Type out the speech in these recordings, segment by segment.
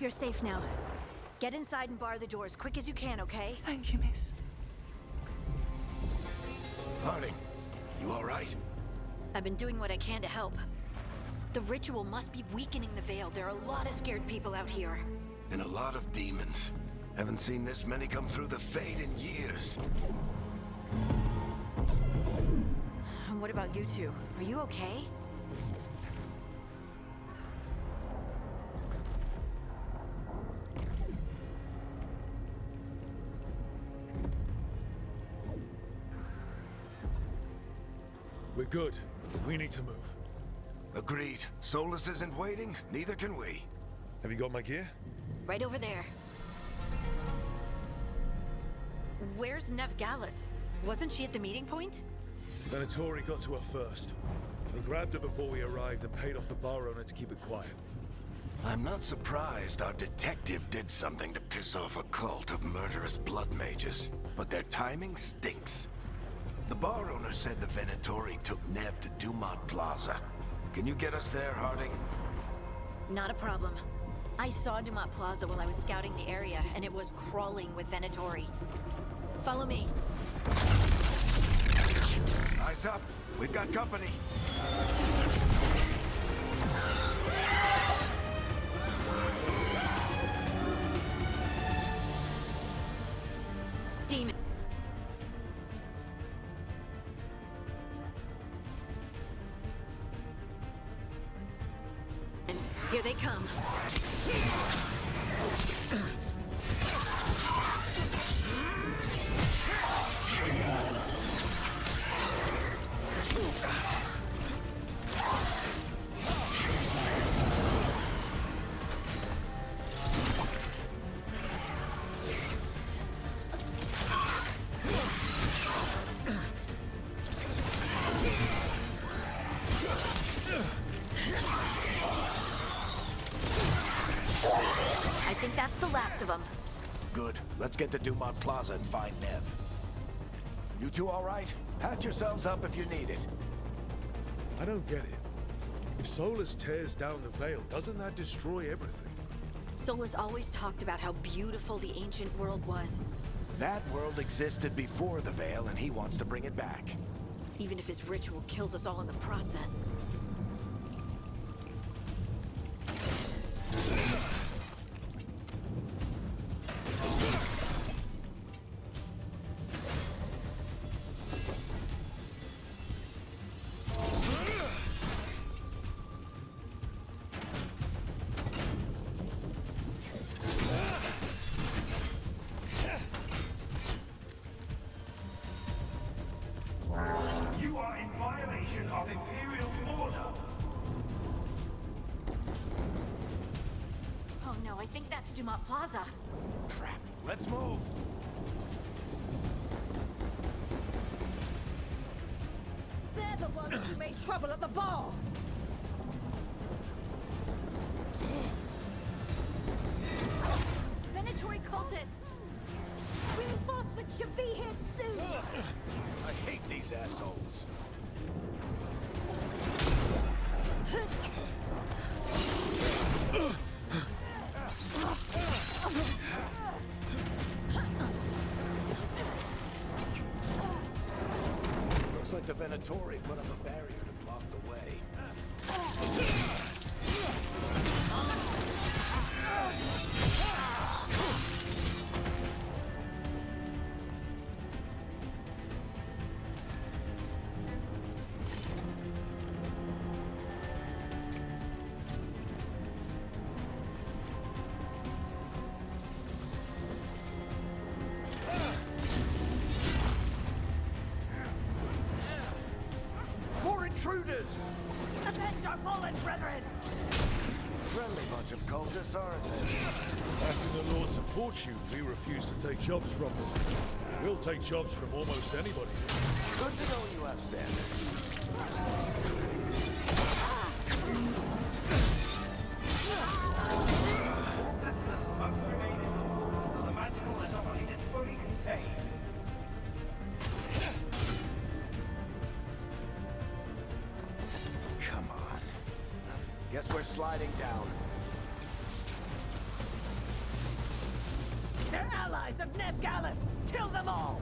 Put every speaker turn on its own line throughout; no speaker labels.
You're safe now. Get inside and bar the door as quick as you can, okay?
Thank you, miss.
Harding, you all right?
I've been doing what I can to help. The ritual must be weakening the Veil. There are a lot of scared people out here.
And a lot of demons. Haven't seen this many come through the Fade in years.
And what about you two? Are you okay?
We're good. We need to move.
Agreed. Solus isn't waiting, neither can we.
Have you got my gear?
Right over there. Where's Nev Gallus? Wasn't she at the meeting point?
Venatori got to her first. They grabbed her before we arrived and paid off the bar owner to keep it quiet.
I'm not surprised our detective did something to piss off a cult of murderous blood mages, but their timing stinks. The bar owner said the Venatori took Nev to Dumont Plaza. Can you get us there, Harding?
Not a problem. I saw Dumont Plaza while I was scouting the area, and it was crawling with Venatori. Follow me.
Eyes up. We've got company.
Demon. Here they come. I think that's the last of them.
Good. Let's get to Dumont Plaza and find Nev. You two all right? Patch yourselves up if you need it.
I don't get it. If Solus tears down the Veil, doesn't that destroy everything?
Solus always talked about how beautiful the ancient world was.
That world existed before the Veil, and he wants to bring it back.
Even if his ritual kills us all in the process.
You are in violation of Imperial order.
Oh no, I think that's Dumont Plaza.
Crap. Let's move.
They're the ones who made trouble at the bar!
Venatori cultists!
Reinforcements should be here soon!
I hate these assholes. Looks like the Venatori put up a barrier to block the way. More intruders!
Avenge our fallen brethren!
Friendly bunch of cultists, aren't they?
After the Lord supports you, we refuse to take jobs from them. We'll take jobs from almost anybody.
Good to know you have standards.
Citizens must remain indoors so the magical anomaly is fully contained.
Come on. Guess we're sliding down.
They're allies of Neb Gallus! Kill them all!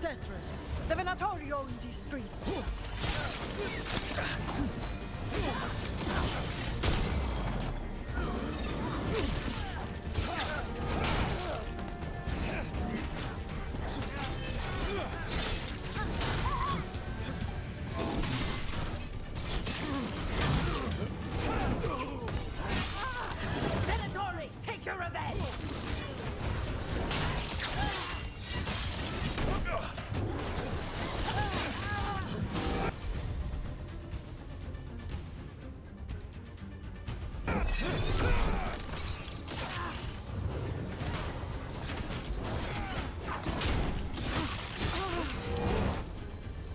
Tetris, the Venatorio in these streets.
Venatori, take your revenge!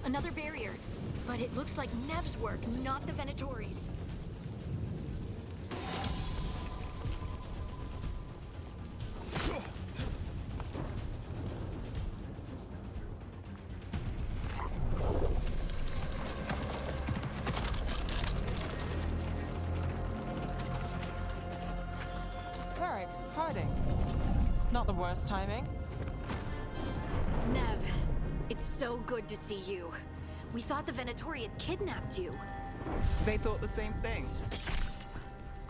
Another barrier. But it looks like Nev's work, not the Venatori's.
Varric, hiding. Not the worst timing.
Nev, it's so good to see you. We thought the Venatori had kidnapped you.
They thought the same thing.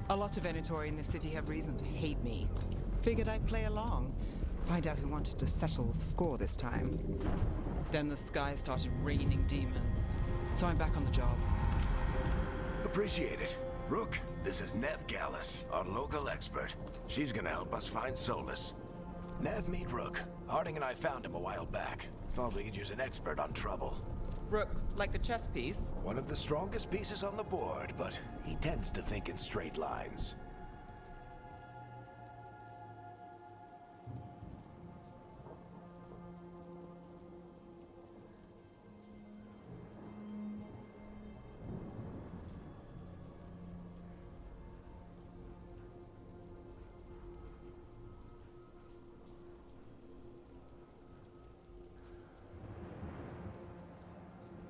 A lot of Venatori in this city have reason to hate me. Figured I'd play along. Find out who wanted to settle the score this time. Then the sky started raining demons. So I'm back on the job.
Appreciate it. Rook, this is Neb Gallus, our local expert. She's gonna help us find Solus. Nev, meet Rook. Harding and I found him a while back. Thought we could use an expert on trouble.
Rook, like the chess piece?
One of the strongest pieces on the board, but he tends to think in straight lines.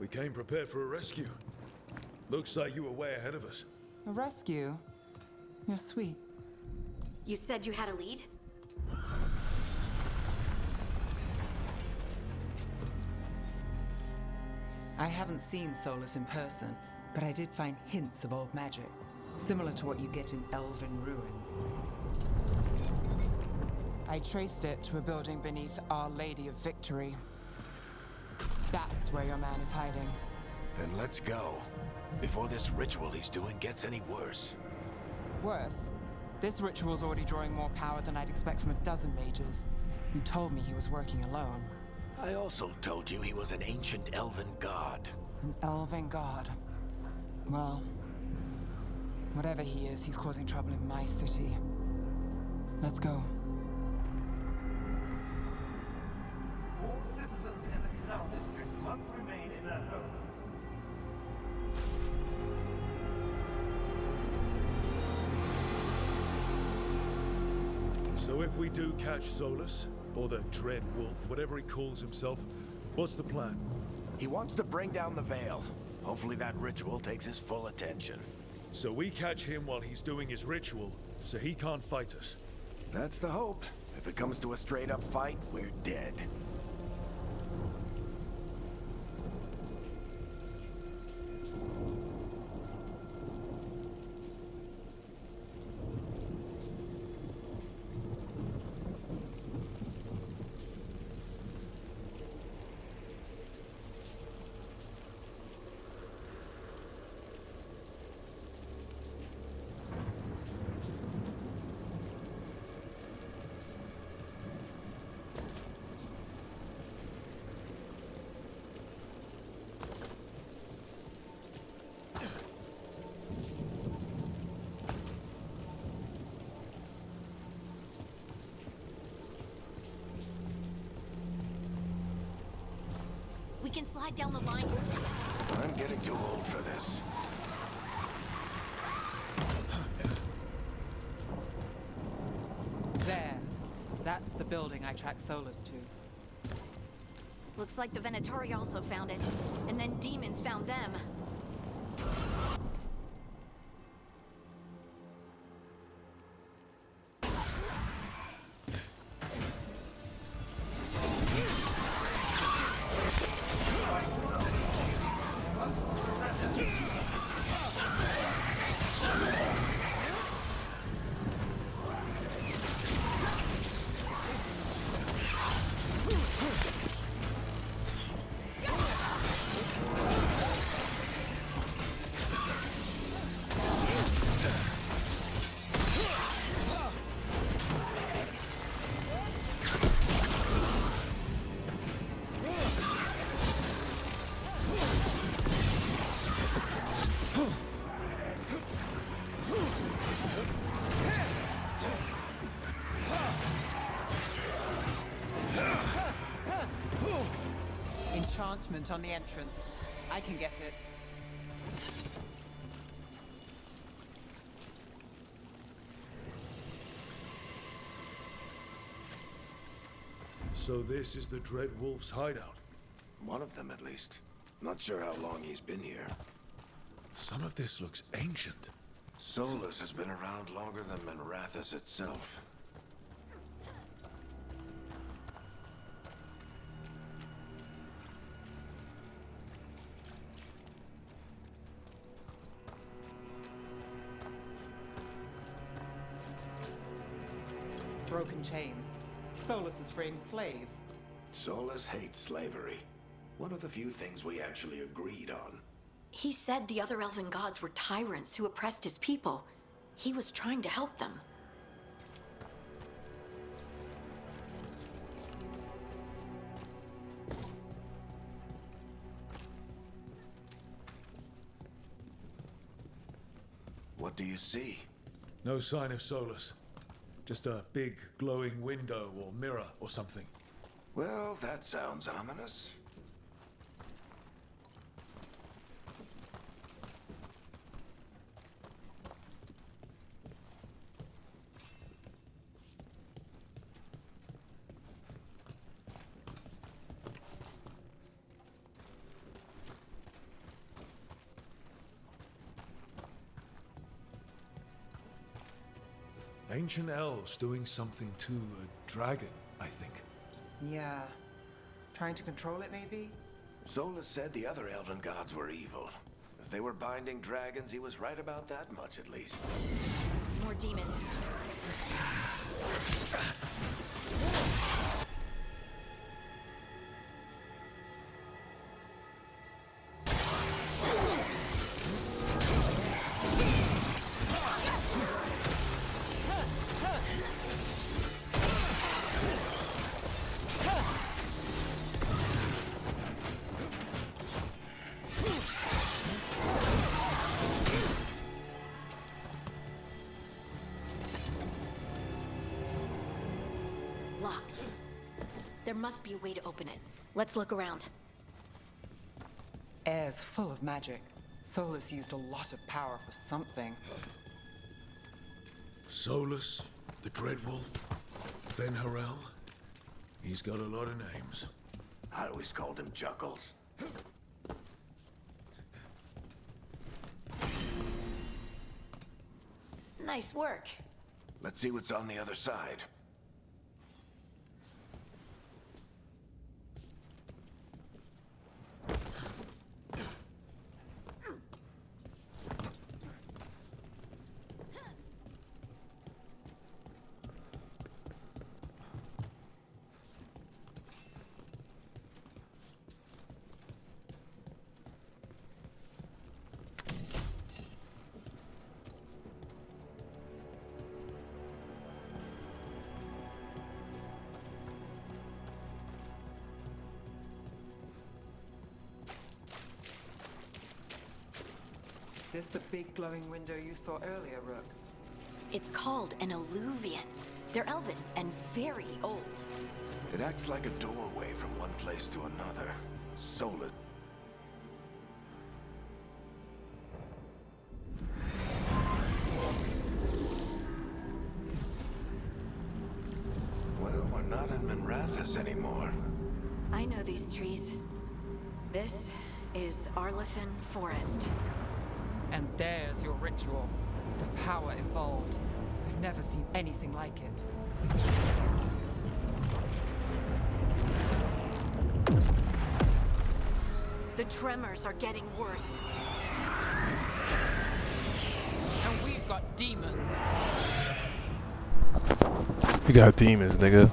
We came prepared for a rescue. Looks like you were way ahead of us.
A rescue? You're sweet.
You said you had a lead?
I haven't seen Solus in person, but I did find hints of old magic, similar to what you get in elven ruins. I traced it to a building beneath Our Lady of Victory. That's where your man is hiding.
Then let's go. Before this ritual he's doing gets any worse.
Worse, this ritual's already drawing more power than I'd expect from a dozen mages. You told me he was working alone.
I also told you he was an ancient elven god.
An elven god. Well, whatever he is, he's causing trouble in my city. Let's go.
All citizens in the Canal District must remain in their homes.
So if we do catch Solus, or the Dread Wolf, whatever he calls himself, what's the plan?
He wants to bring down the veil. Hopefully that ritual takes his full attention.
So we catch him while he's doing his ritual, so he can't fight us.
That's the hope. If it comes to a straight-up fight, we're dead.
We can slide down the line.
I'm getting too old for this.
building I tracked Solus to.
Looks like the Venatori also found it. And then demons found them.
Enchantment on the entrance. I can get it.
So this is the Dread Wolf's hideout.
One of them, at least. Not sure how long he's been here.
Some of this looks ancient.
Solus has been around longer than Manrathus itself.
Broken chains. Solus is freeing slaves.
Solus hates slavery. One of the few things we actually agreed on.
He said the other elven gods were tyrants who oppressed his people. He was trying to help them.
What do you see?
No sign of Solus. Just a big glowing window or mirror or something.
Well, that sounds ominous.
Ancient elves doing something to a dragon, I think.
Yeah. Trying to control it, maybe?
Solus said the other elven gods were evil. If they were binding dragons, he was right about that much, at least.
More demons. Locked. There must be a way to open it. Let's look around.
Air's full of magic. Solus used a lot of power for something.
Solus, the Dread Wolf, Ben Harel. He's got a lot of names.
I always called him Juckles.
Nice work.
Let's see what's on the other side.
This the big glowing window you saw earlier, Rook?
It's called an alluvian. They're elven and very old.
It acts like a doorway from one place to another. Solus. Well, we're not
these trees. This is Arlethan Forest.
And there's your ritual. The power involved. I've never seen anything like it.
The tremors are getting worse.
And we've got demons.
We got demons, nigga.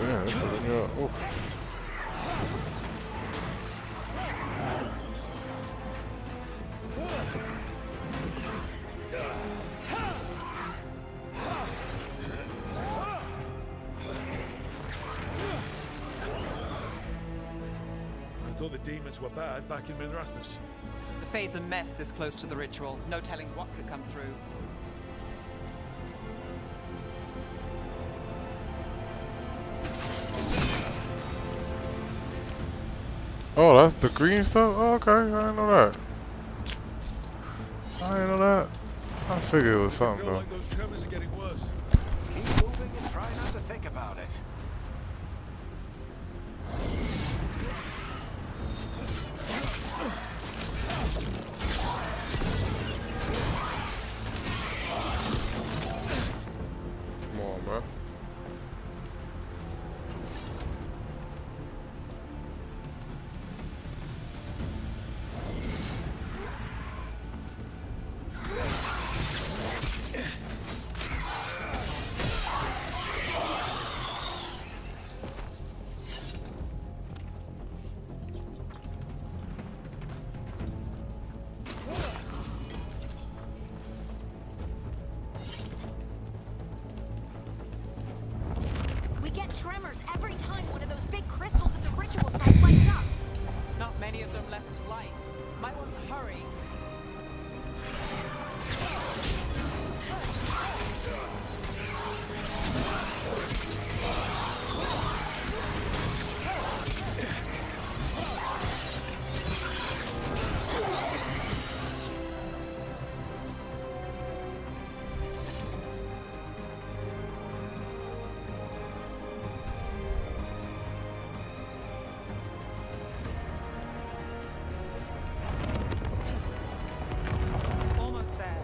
Yeah, that's what we got. Oh.
I thought the demons were bad back in Minrathous.
The Fade's a mess this close to the ritual. No telling what could come through.
Oh, that's the green stuff? Oh, okay, I didn't know that. I didn't know that. I figured it was
I
something
feel
though.
like those tremors are getting worse.
Keep moving and try not to think about it.
Come on, bro.
We get tremors every time one of those big crystals at the ritual site lights up.
Not many of them left to light. Might want to hurry. Almost there.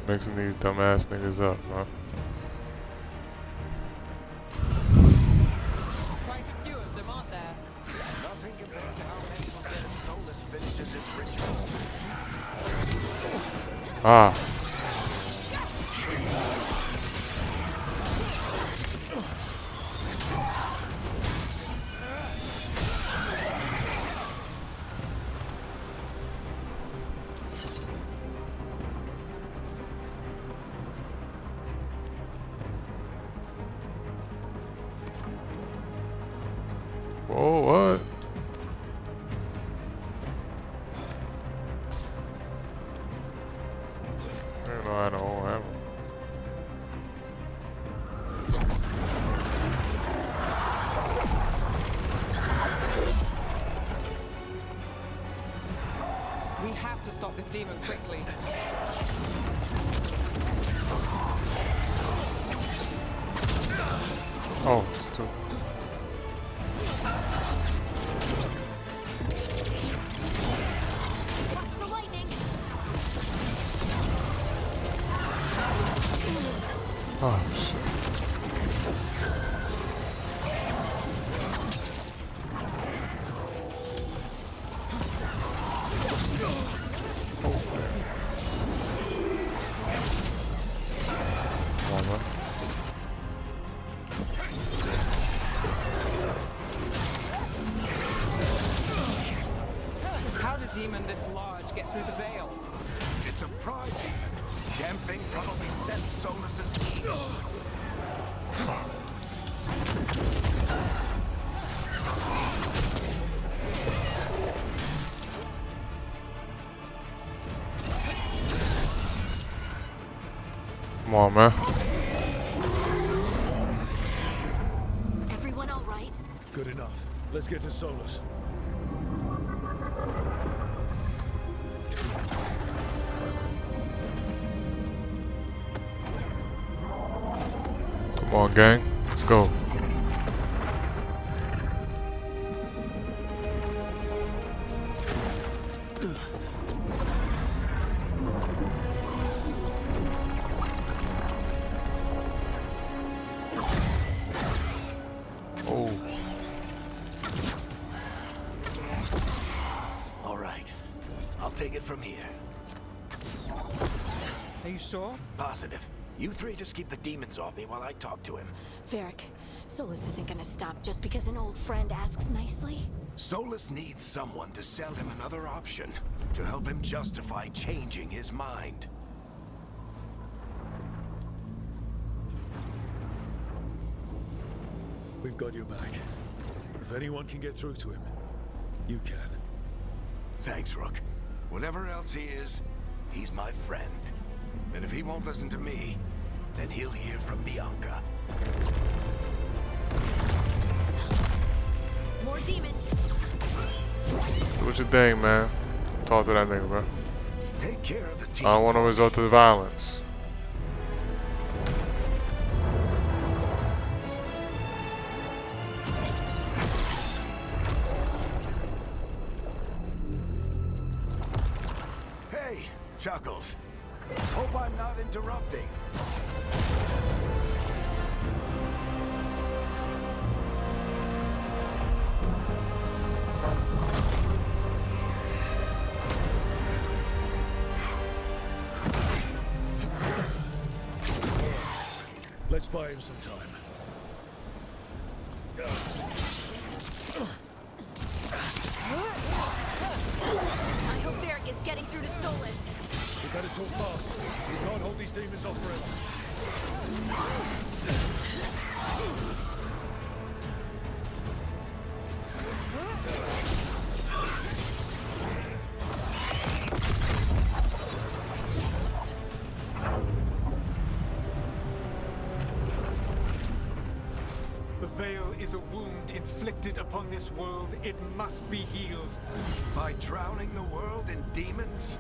Mixing these dumbass niggas up, man.
Quite a few of them, aren't there?
Nothing compared to how many will get a soulless finished in this ritual.
Ah. Whoa, what? I didn't know I had a whole hammer.
We have to stop this demon quickly.
Oh, it's too.
Watch the lightning.
Oh, shit. Come on, man.
demon this large get through the veil?
It's a pride demon. Damn thing probably sensed Solus's need.
Come on, man.
Everyone all right?
Good enough. Let's get to Solus.
Come on, gang. Let's go. Oh.
All right. I'll take it from here.
Are you sure?
Positive. You three just keep the demons off me while I talk to him.
Varric, Solus isn't gonna stop just because an old friend asks nicely.
Solus needs someone to sell him another option, to help him justify changing his mind.
We've got your back. If anyone can get through to him, you can.
Thanks, Rook. Whatever else he is, he's my friend. And if he won't listen to me, then he'll hear from Bianca.
More demons!
Do what you think, man. Talk to that nigga, bro.
Take care of the team.
I don't want to resort to violence.
Hey, Chuckles. Hope I'm not interrupting.
Let's buy him some time.
I hope Varric is getting through to Solus.
We better talk fast. We can't hold these demons off forever.
The veil is a wound inflicted upon this world. It must be healed.
By drowning the world in demons?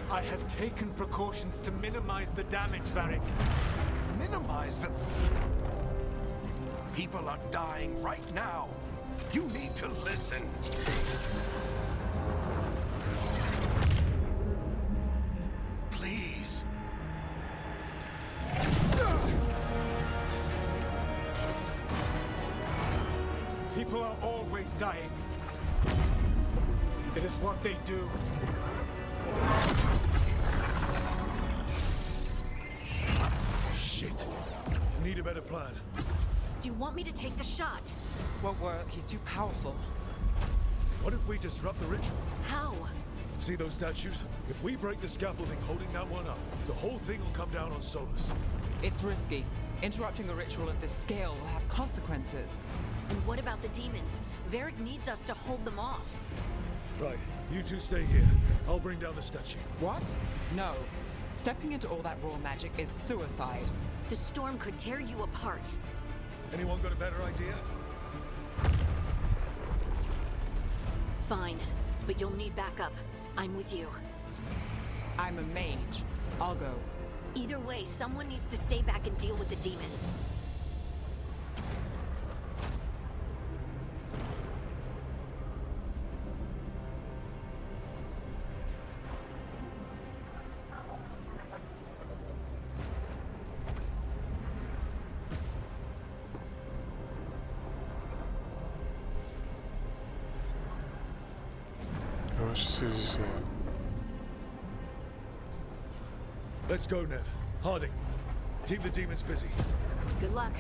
I have taken precautions to minimize the damage, Varric.
Minimize the... People are dying right now. You need to listen. Please.
People are always dying. It is what they do.
Shit. Need a better plan.
Do you want me to take the shot?
Won't work. He's too powerful.
What if we disrupt the ritual?
How?
See those statues? If we break the scaffolding holding that one up, the whole thing will come down on Solus.
It's risky. Interrupting a ritual of this scale will have consequences.
And what about the demons? Varric needs us to hold them off.
Right. You two stay here. I'll bring down the statue.
What? No. Stepping into all that raw magic is suicide.
The storm could tear you apart.
Anyone got a better idea?
Fine, but you'll need backup. I'm with you.
I'm a mage. I'll go.
Either way, someone needs to stay back and deal with the demons.
What she says, you see.
Let's go, Ned. Harding, keep the demons busy.
Good luck.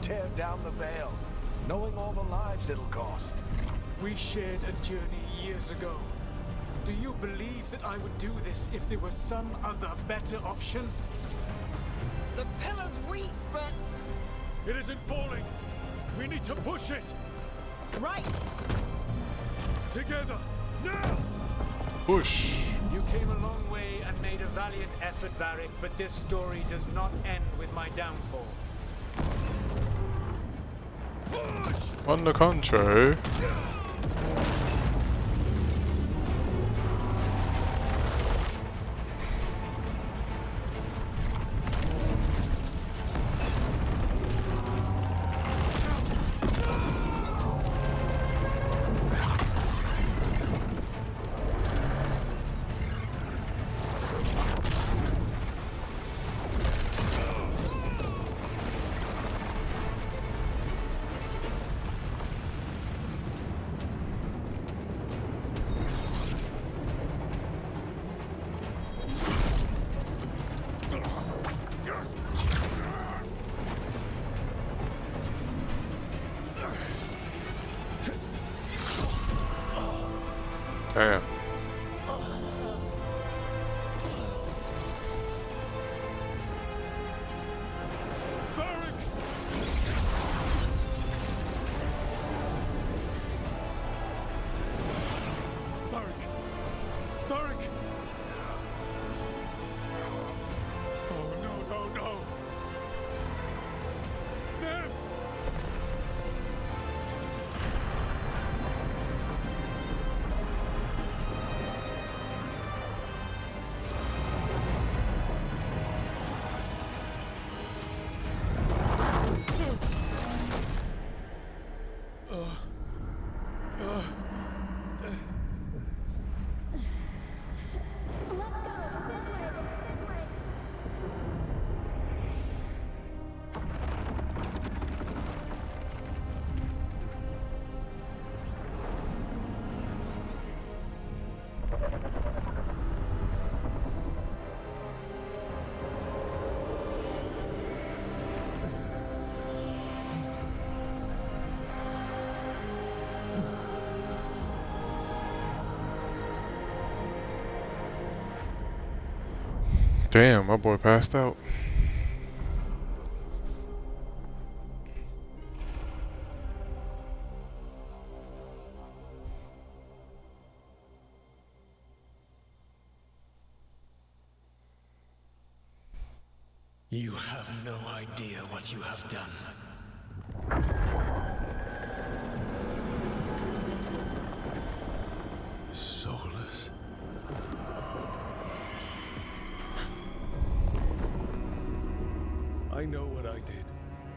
tear down the Veil, knowing all the lives it'll cost.
We shared a journey years ago. Do you believe that I would do this if there was some other better option?
The pillar's weak, but...
It isn't falling. We need to push it.
Right!
Together, now!
Push.
You came a long way and made a valiant effort, Varric, but this story does not end with my downfall.
Push!
On the contrary. Damn.
Varric! Oh, no. Nev!
Let's go! This way! This way!
Damn, my boy passed out.
You have no idea what you have done.
Soulless.
I know what I did.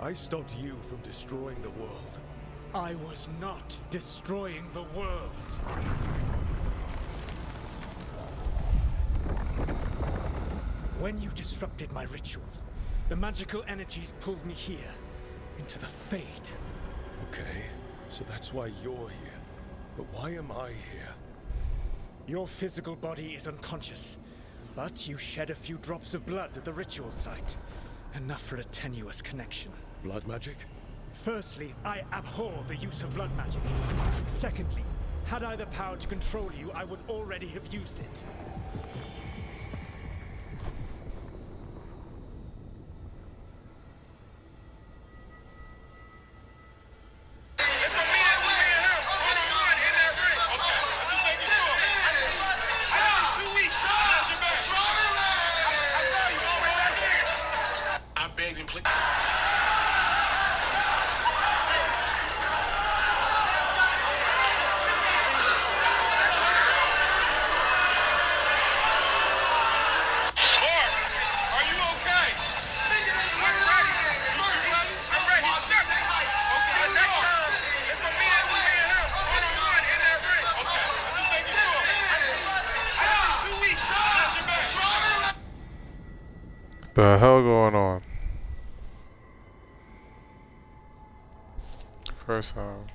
I stopped you from destroying the world.
I was not destroying the world. When you disrupted my ritual, the magical energies pulled me here, into the Fade.
Okay, so that's why you're here. But why am I here?
Your physical body is unconscious, but you shed a few drops of blood at the ritual site. Enough for a tenuous connection.
Blood magic?
Firstly, I abhor the use of blood magic. Secondly, had I the power to control you, I would already have used it.
The hell going on? First time.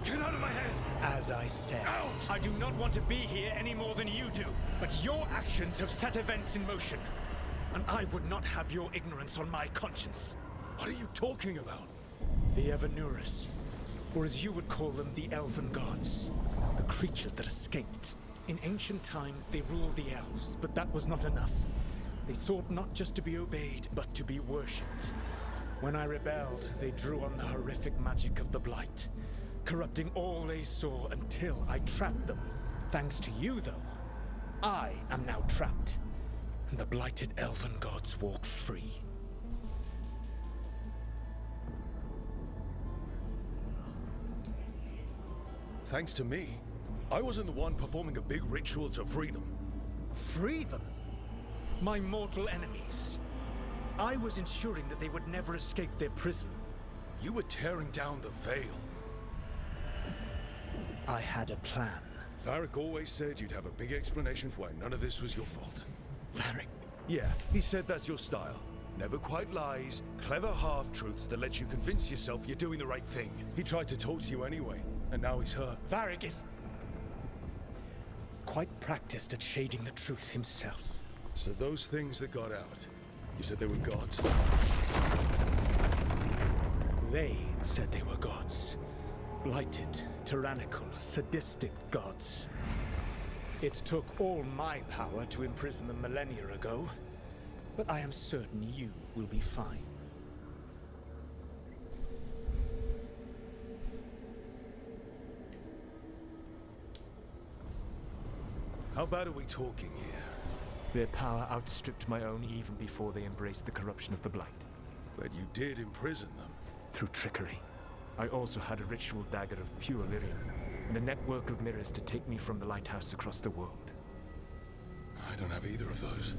Get out of my head! As I said, I do not want to be here any more than you do. But your actions have set events in motion. and I would not have your ignorance on my conscience.
What are you talking about?
The Evanurus, or as you would call them, the Elven Gods. The creatures that escaped. In ancient times, they ruled the elves, but that was not enough. They sought not just to be obeyed, but to be worshipped. When I rebelled, they drew on the horrific magic of the Blight, corrupting all they saw until I trapped them. Thanks to you, though, I am now trapped, and the blighted Elven Gods walk free.
Thanks to me. I wasn't the one performing a big ritual to free them.
Free them? My mortal enemies. I was ensuring that they would never escape their prison.
You were tearing down the veil.
I had a plan.
Varric always said you'd have a big explanation for why none of this was your fault.
Varric?
Yeah, he said that's your style. Never quite lies, clever half-truths that let you convince yourself you're doing the right thing. He tried to talk to you anyway, and now he's hurt.
Varric is quite practiced at shading the truth himself.
So those things that got out, you said they were gods?
They said they were gods. Blighted, tyrannical, sadistic gods. It took all my power to imprison them millennia ago, but I am certain you will be fine.
How bad are we talking here?
Their power outstripped my own even before they embraced the corruption of the Blight.
But you did imprison them.
Through trickery. I also had a ritual dagger of pure lyrium, and a network of mirrors to take me from the lighthouse across the world.
I don't have either of those.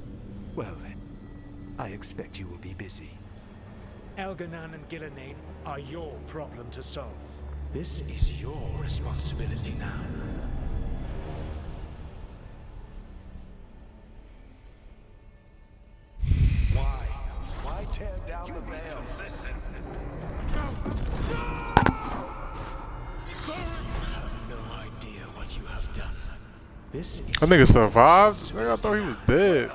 Well then, I expect you will be busy. Elganan and Gillenane are your problem to solve. This is your responsibility now.
Why tear down the veil? Listen.
You have no idea what you have done. This is...
That nigga survived? Nigga, I thought he was dead.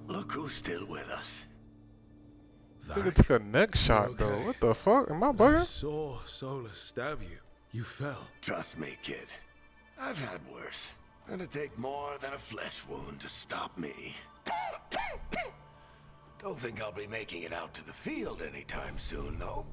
Look who's still with us.
Nigga took a neck shot though. What the fuck? Am I
I
bugging?
saw Solus stab you. You fell.
Trust me, kid. I've had worse. It'll take more than a flesh wound to stop me. Don't think I'll be making it out to the field anytime soon, though.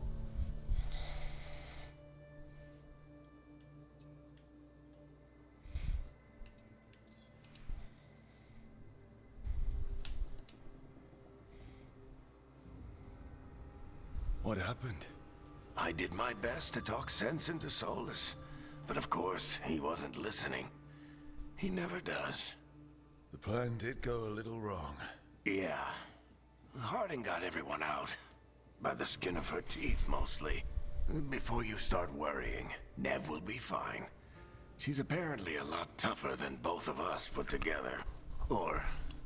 What happened?
I did my best to talk sense into Solus, but of course, he wasn't listening. He never does.
The plan did go a little wrong.
Yeah. Harding got everyone out. By the skin of her teeth, mostly. Before you start worrying, Nev will be fine. She's apparently a lot tougher than both of us put together. Or,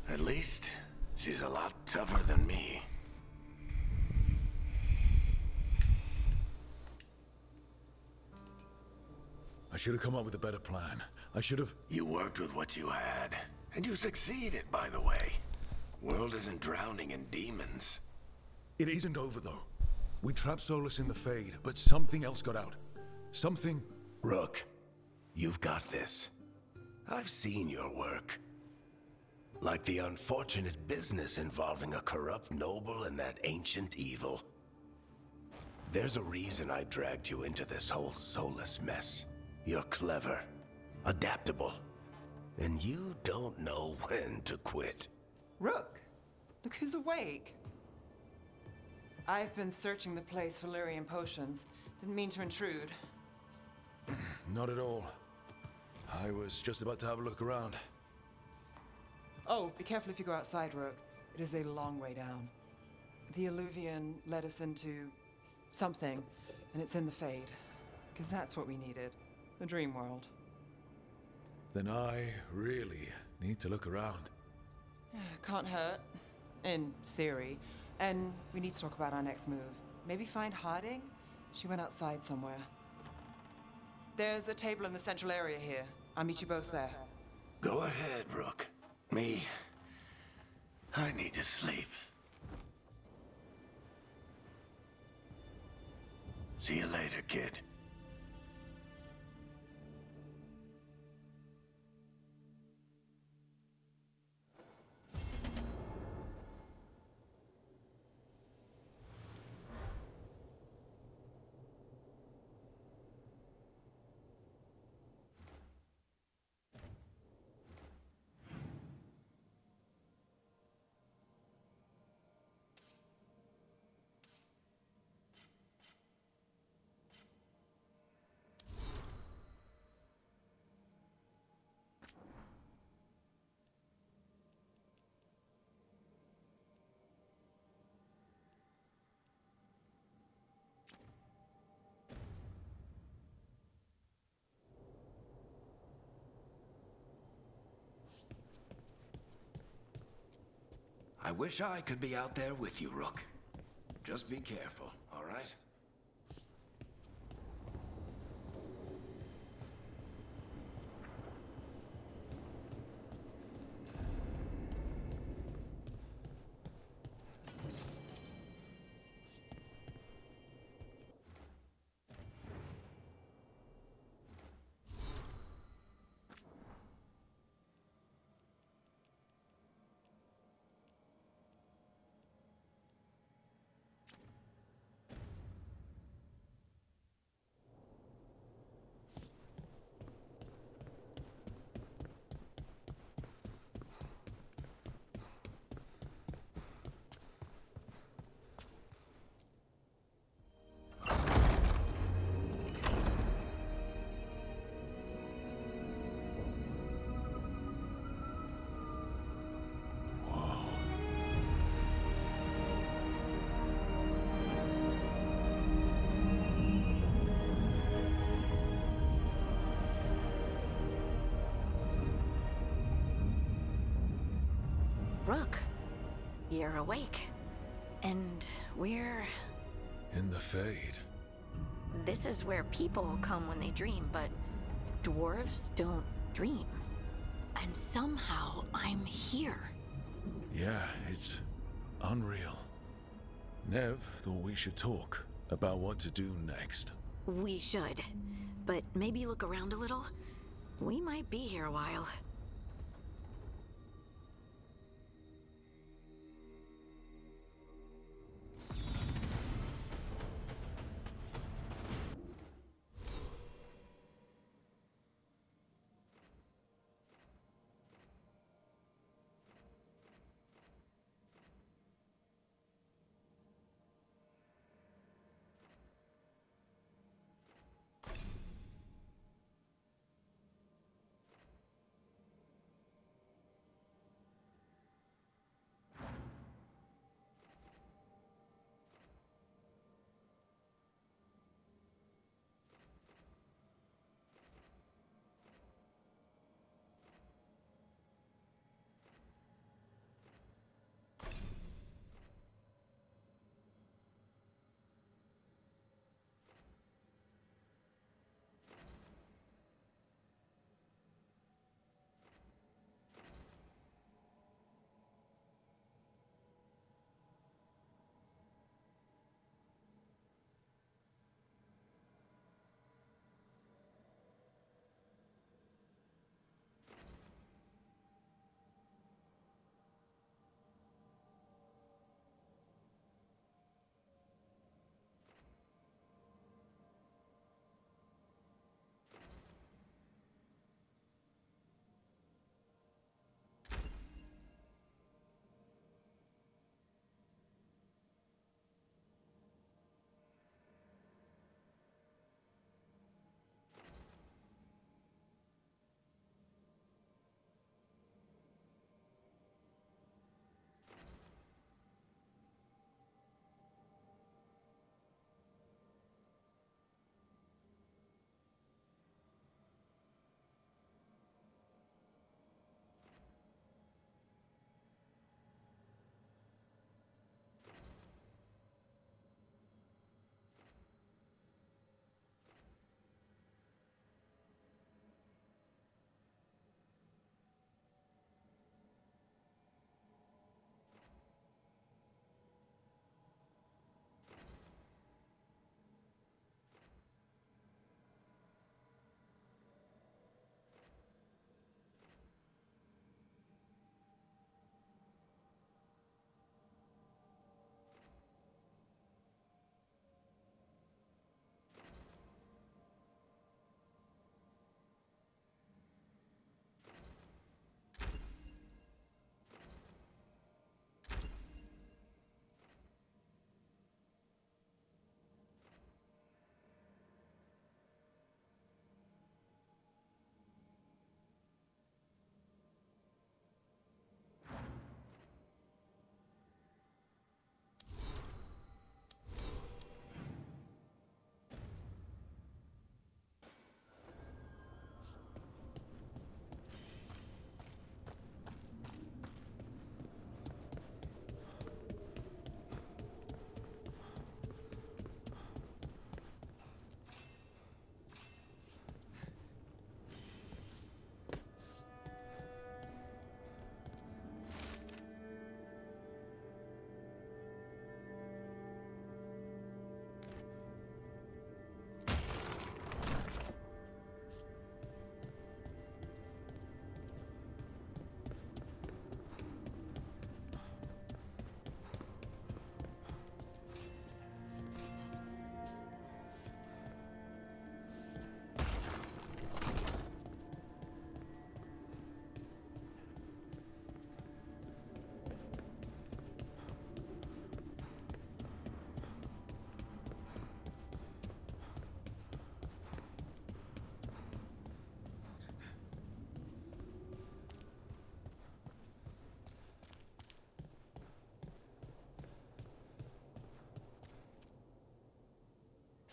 at least, she's a lot tougher than me.
I should have come up with a better plan. I should have...
You worked with what you had. And you succeeded, by the way. World isn't drowning in demons.
It isn't over, though. We trapped Solus in the Fade, but something else got out. Something...
Rook, you've got this. I've seen your work. Like the unfortunate business involving a corrupt noble and that ancient evil. There's a reason I dragged you into this whole Solus mess. You're clever, adaptable, and you don't know when to quit.
Rook, look who's awake. I've been searching the place for lyrium potions. Didn't mean to intrude.
Not at all. I was just about to have a look around.
Oh, be careful if you go outside, Rook. It is a long way down. The Alluvian led us into something, and it's in the Fade. Because that's what we needed. The dream world.
Then I really need to look around.
Can't hurt, in theory. And we need to talk about our next move. Maybe find Harding? She went outside somewhere. There's a table in the central area here. I'll meet you both there.
Go ahead, Rook. Me, I need to sleep. See you later, kid. I wish I could be out there with you, Rook. Just be careful, all right?
Rook, you're awake. And we're...
In the Fade.
This is where people come when they dream, but dwarves don't dream. And somehow I'm here.
Yeah, it's unreal. Nev thought we should talk about what to do next.
We should. But maybe look around a little. We might be here a while.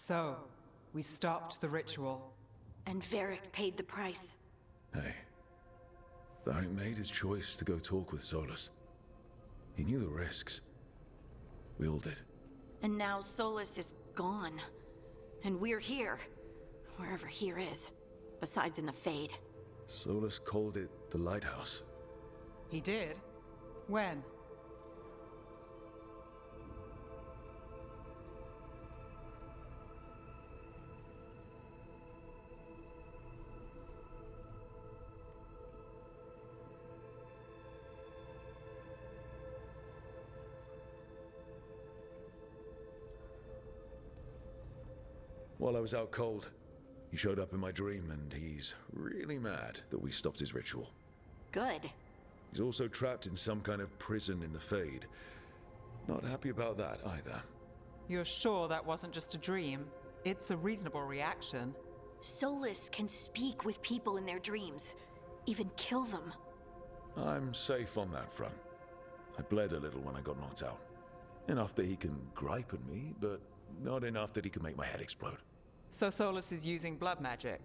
So, we stopped the ritual.
And Varric paid the price.
Hey. Varric made his choice to go talk with Solus. He knew the risks. We all did.
And now Solus is gone. And we're here. Wherever here is. Besides in the Fade.
Solus called it the Lighthouse.
He did? When?
While I was out cold, he showed up in my dream, and he's really mad that we stopped his ritual.
Good.
He's also trapped in some kind of prison in the Fade. Not happy about that either.
You're sure that wasn't just a dream? It's a reasonable reaction.
Solus can speak with people in their dreams. Even kill them.
I'm safe on that front. I bled a little when I got knocked out. Enough that he can gripe at me, but not enough that he can make my head explode.
So Solus is using blood magic,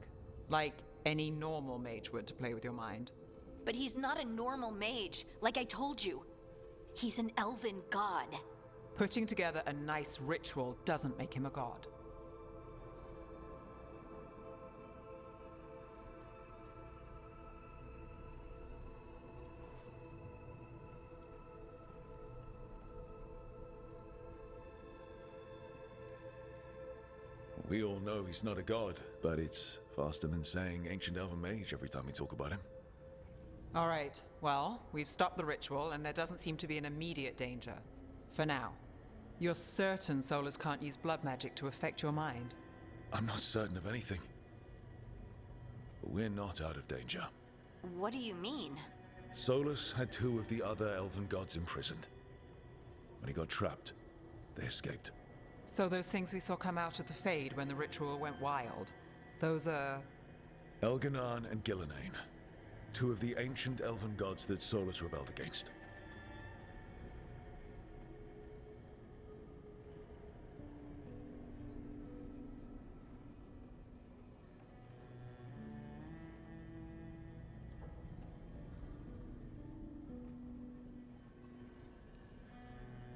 like any normal mage would to play with your mind.
But he's not a normal mage, like I told you. He's an elven god.
Putting together a nice ritual doesn't make him a god.
We all know he's not a god, but it's faster than saying ancient elven mage every time we talk about him.
All right, well, we've stopped the ritual and there doesn't seem to be an immediate danger. For now. You're certain Solus can't use blood magic to affect your mind?
I'm not certain of anything. But we're not out of danger.
What do you mean?
Solus had two of the other elven gods imprisoned. When he got trapped, they escaped.
So those things we saw come out of the Fade when the ritual went wild, those are...
Elganan and Gillenane. Two of the ancient elven gods that Solus rebelled against.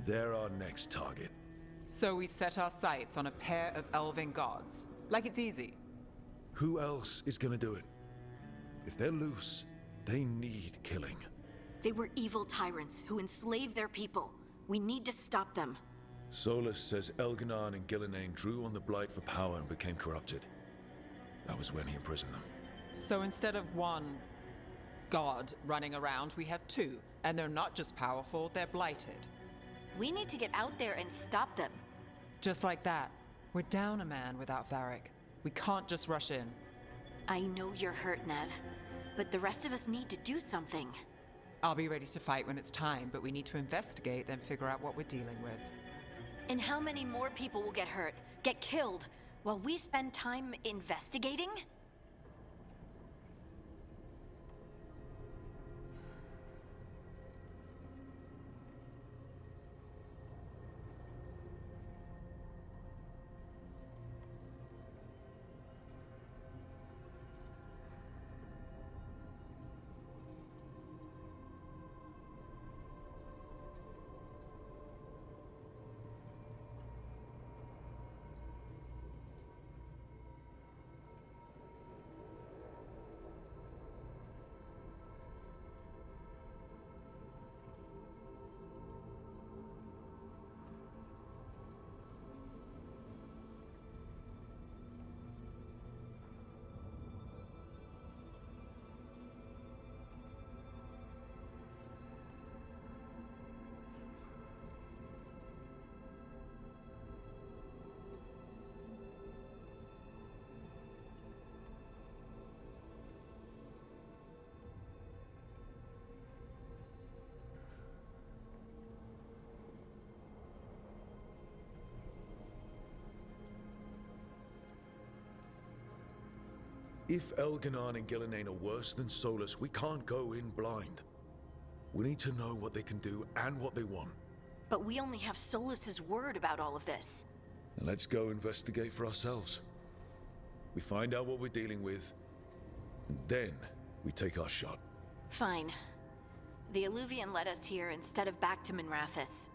They're our next target.
So we set our sights on a pair of elven gods. Like it's easy.
Who else is gonna do it? If they're loose, they need killing.
They were evil tyrants who enslaved their people. We need to stop them.
Solus says Elganan and Gillenane drew on the Blight for power and became corrupted. That was when he imprisoned them.
So instead of one god running around, we have two. And they're not just powerful, they're blighted.
We need to get out there and stop them.
Just like that. We're down a man without Varric. We can't just rush in.
I know you're hurt, Nev, but the rest of us need to do something.
I'll be ready to fight when it's time, but we need to investigate, then figure out what we're dealing with.
And how many more people will get hurt, get killed, while we spend time investigating?
If Elganan and Gillenane are worse than Solus, we can't go in blind. We need to know what they can do and what they want.
But we only have Solus's word about all of this.
Then let's go investigate for ourselves. We find out what we're dealing with, and then we take our shot.
Fine. The Illuvian led us here instead of back to Minrathous.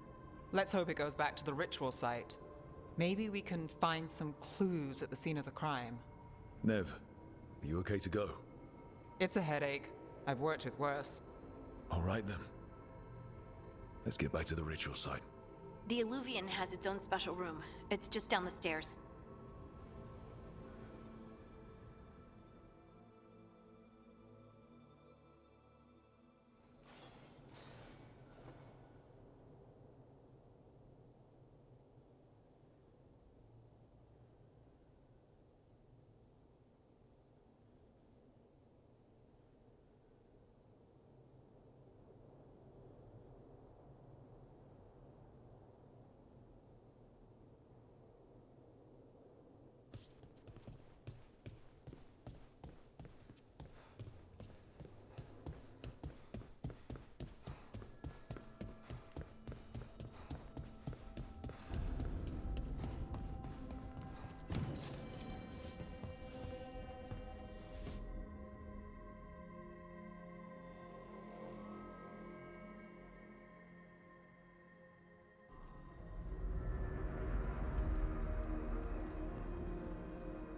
Let's hope it goes back to the ritual site. Maybe we can find some clues at the scene of the crime.
Nev, are you okay to go?
It's a headache. I've worked with worse.
All right then. Let's get back to the ritual site.
The Illuvian has its own special room. It's just down the stairs.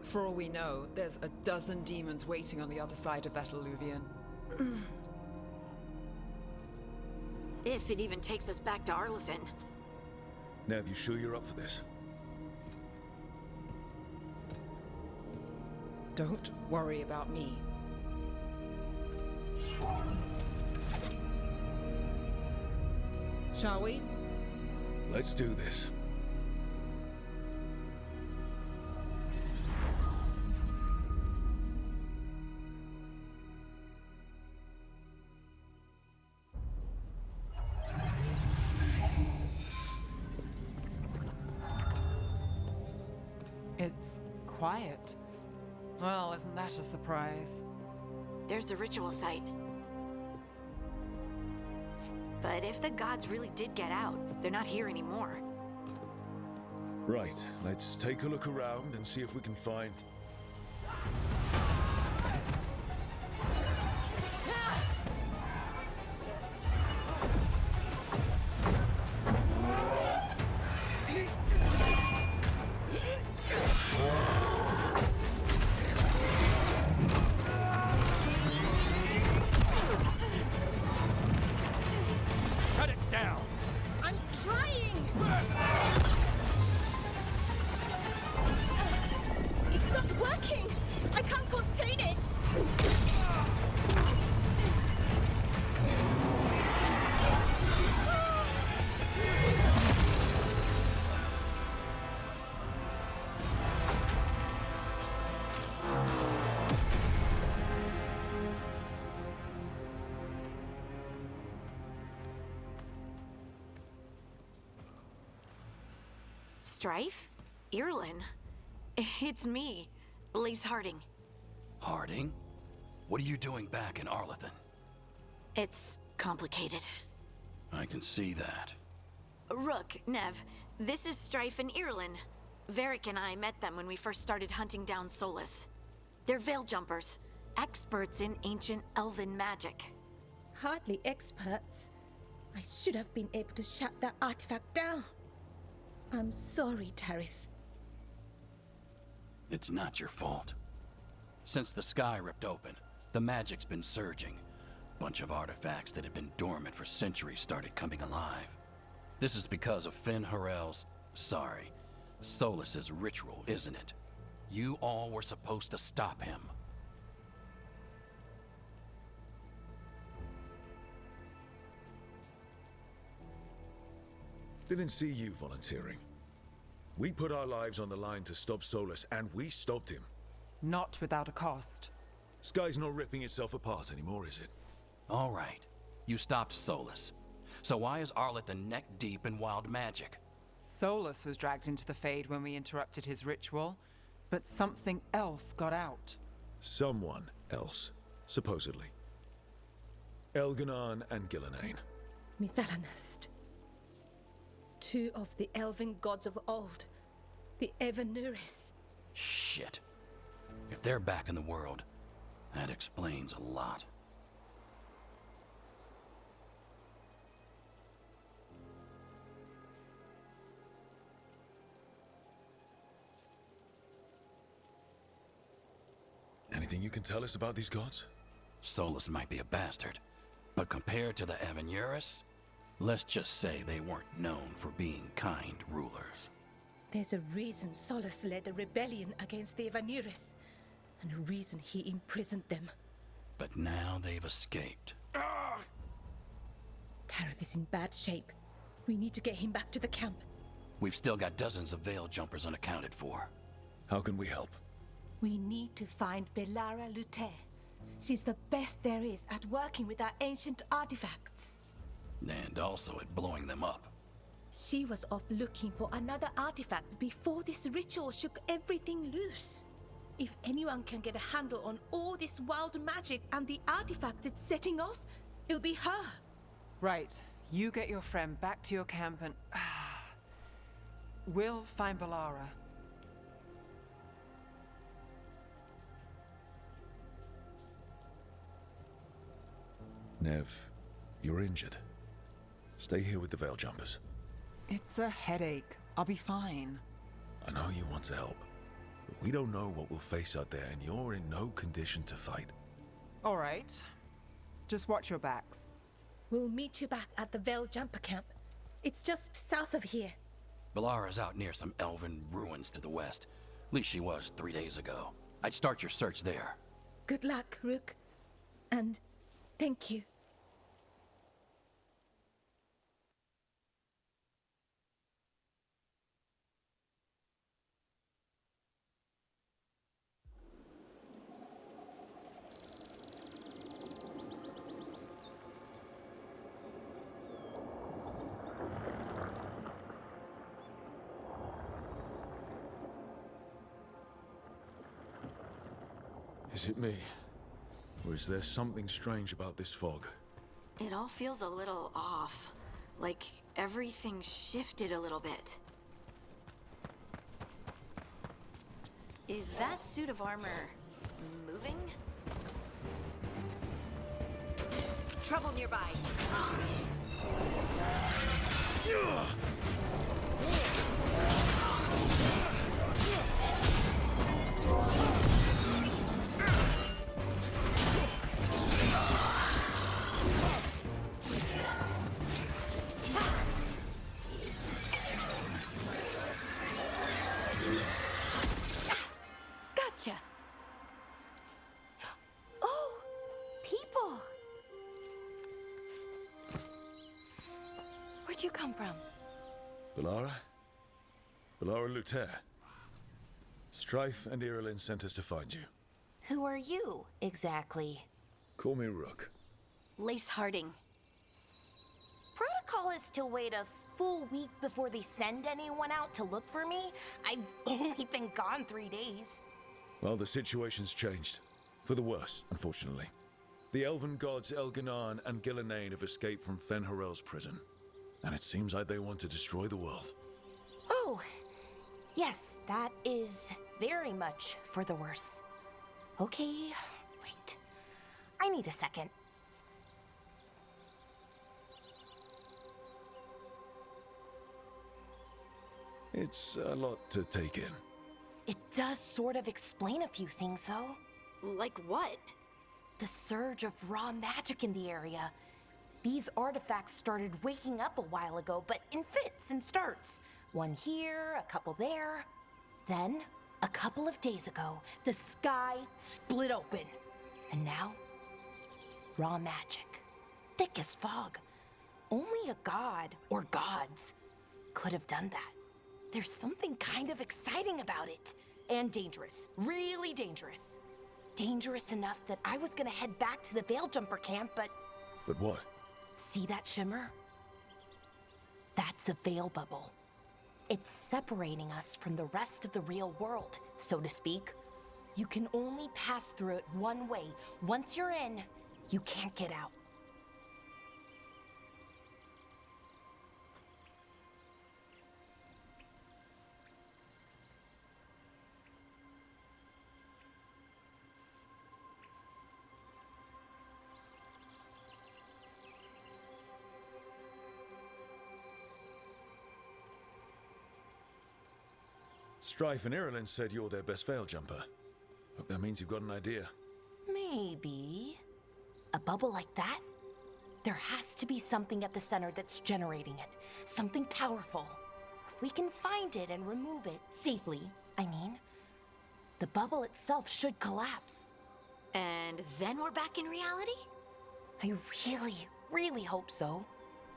For all we know, there's a dozen demons waiting on the other side of that Illuvian.
If it even takes us back to Arlethan.
Nev, you sure you're up for this?
Don't worry about me. Shall we?
Let's do this.
It's quiet. Well, isn't that a surprise?
There's the ritual site. But if the gods really did get out, they're not here anymore.
Right, let's take a look around and see if we can find...
Cut it down!
I'm trying! It's not working! I can't contain it!
Strife? Irlin? It's me, Lace Harding.
Harding? What are you doing back in Arlethan?
It's complicated.
I can see that.
Rook, Nev, this is Strife and Irlin. Varric and I met them when we first started hunting down Solus. They're veil jumpers, experts in ancient elven magic.
Hardly experts. I should have been able to shut that artifact down. I'm sorry, Tarith.
It's not your fault. Since the sky ripped open, the magic's been surging. Bunch of artifacts that had been dormant for centuries started coming alive. This is because of Finn Harel's... Solus's ritual, isn't it? You all were supposed to stop him.
Didn't see you volunteering. We put our lives on the line to stop Solus, and we stopped him.
Not without a cost.
Sky's not ripping itself apart anymore, is it?
All right. You stopped Solus. So why is Arlethan neck deep in wild magic?
Solus was dragged into the Fade when we interrupted his ritual, but something else got out.
Someone else, supposedly. Elganon and Gillenane.
Mithalanast. Two of the elven gods of old. The Evanuris.
Shit. If they're back in the world, that explains a lot.
Anything you can tell us about these gods?
Solus might be a bastard, but compared to the Evanuris, let's just say they weren't known for being kind rulers.
There's a reason Solus led a rebellion against the Evanuris, and a reason he imprisoned them.
But now they've escaped.
Tareth is in bad shape. We need to get him back to the camp.
We've still got dozens of veil jumpers unaccounted for.
How can we help?
We need to find Belara Luther. She's the best there is at working with our ancient artifacts.
And also at blowing them up.
She was off looking for another artifact before this ritual shook everything loose. If anyone can get a handle on all this wild magic and the artifacts it's setting off, it'll be her.
Right. You get your friend back to your camp and... we'll find Belara.
Nev, you're injured. Stay here with the veil jumpers.
It's a headache. I'll be fine.
I know you want to help, but we don't know what we'll face out there, and you're in no condition to fight.
All right. Just watch your backs.
We'll meet you back at the veil jumper camp. It's just south of here.
Belara's out near some elven ruins to the west. At least she was 3 days ago. I'd start your search there.
Good luck, Rook. And thank you.
Is it me? Or is there something strange about this fog?
It all feels a little off. Like everything shifted a little bit. Is that suit of armor moving? Trouble nearby. Gotcha. Oh, people. Where'd you come from?
Belara? Belara Luther. Strife and Irulan sent us to find you.
Who are you, exactly?
Call me Rook.
Lace Harding.
Protocol is to wait a full week before they send anyone out to look for me. I've only been gone 3 days.
Well, the situation's changed. For the worse, unfortunately. The elven gods Elganan and Gillenane have escaped from Fen'Harel's prison. And it seems like they want to destroy the world.
Oh, yes, that is very much for the worse. Okay, wait. I need a second.
It's a lot to take in.
It does sort of explain a few things, though.
Like what?
The surge of raw magic in the area. These artifacts started waking up a while ago, but in fits and starts. One here, a couple there. Then, a couple of days ago, the sky split open. And now, raw magic. Thick as fog. Only a god, or gods, could have done that. There's something kind of exciting about it. And dangerous. Really dangerous. Dangerous enough that I was gonna head back to the Veil Jumper camp, but...
But what?
See that shimmer? That's a veil bubble. It's separating us from the rest of the real world, so to speak. You can only pass through it one way. Once you're in, you can't get out.
Strife and Irulan said you're their best veil jumper. Hope that means you've got an idea.
Maybe. A bubble like that? There has to be something at the center that's generating it. Something powerful. If we can find it and remove it safely, I mean, the bubble itself should collapse.
And then we're back in reality?
I really, really hope so.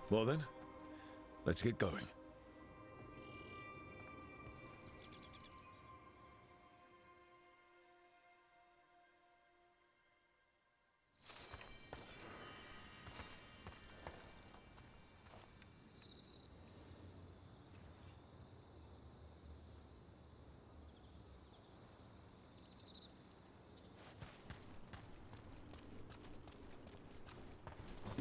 Well then, let's get going.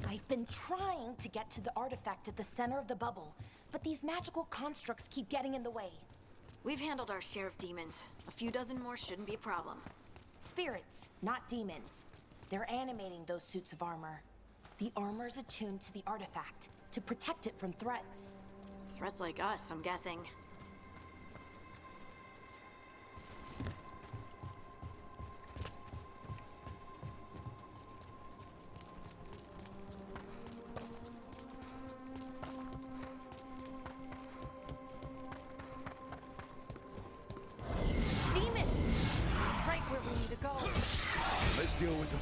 I've been trying to get to the artifact at the center of the bubble, but these magical constructs keep getting in the way.
We've handled our share of demons. A few dozen more shouldn't be a problem.
Spirits, not demons. They're animating those suits of armor. The armor's attuned to the artifact to protect it from threats.
Threats like us, I'm guessing.
Let's deal with them.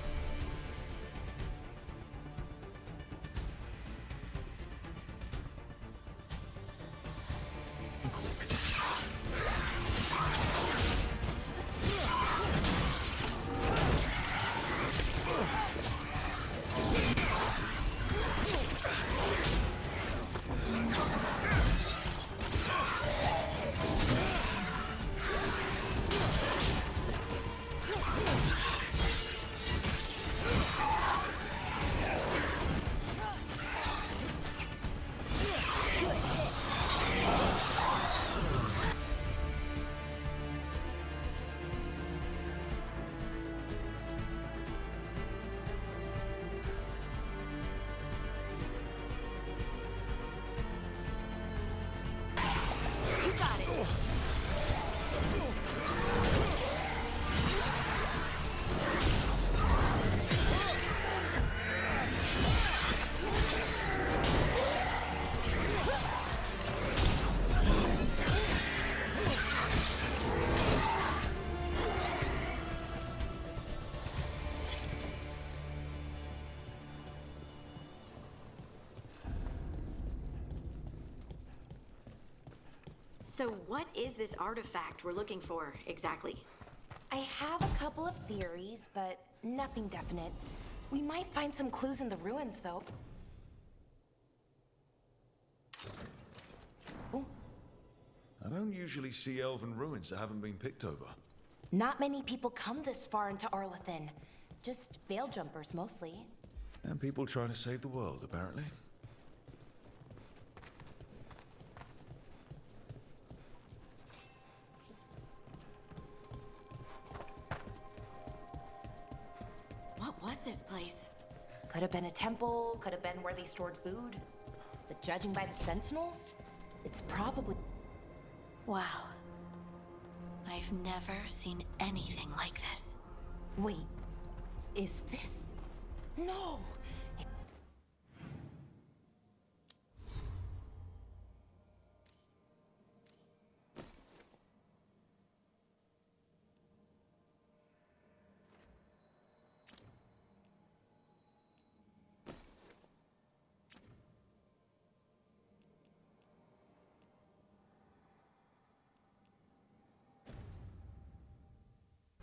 So what is this artifact we're looking for, exactly?
I have a couple of theories, but nothing definite. We might find some clues in the ruins, though. Oh.
I don't usually see elven ruins that haven't been picked over.
Not many people come this far into Arlathan. Just veil jumpers, mostly.
And people trying to save the world, apparently.
What was this place?
Could have been a temple, could have been where they stored food. But judging by the sentinels, it's probably...
Wow. I've never seen anything like this.
Wait, is this... No!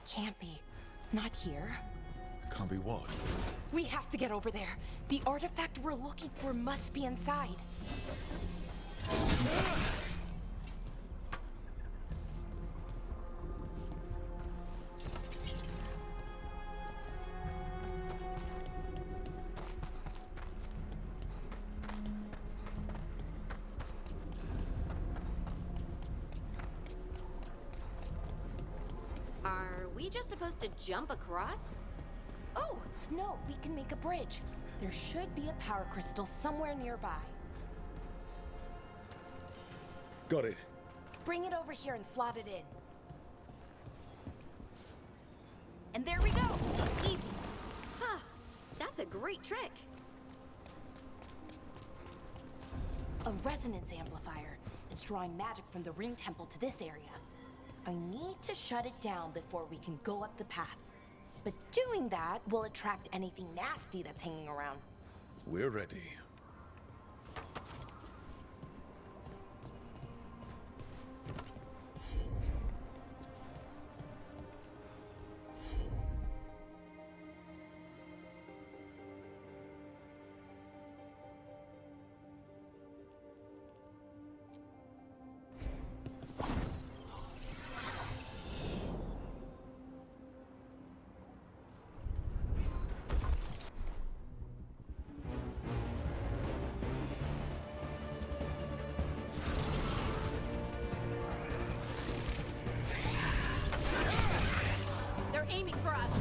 Can't be. Not here.
Can't be what?
We have to get over there. The artifact we're looking for must be inside.
Are we just supposed to jump across?
Oh, no, we can make a bridge. There should be a power crystal somewhere nearby.
Got it.
bring it over here and slot it in. And there we go! Easy.
Huh. That's a great trick.
A resonance amplifier. It's drawing magic from the ring temple to this area. I need to shut it down before we can go up the path. But doing that will attract anything nasty that's hanging around.
We're ready.
They're aiming for us.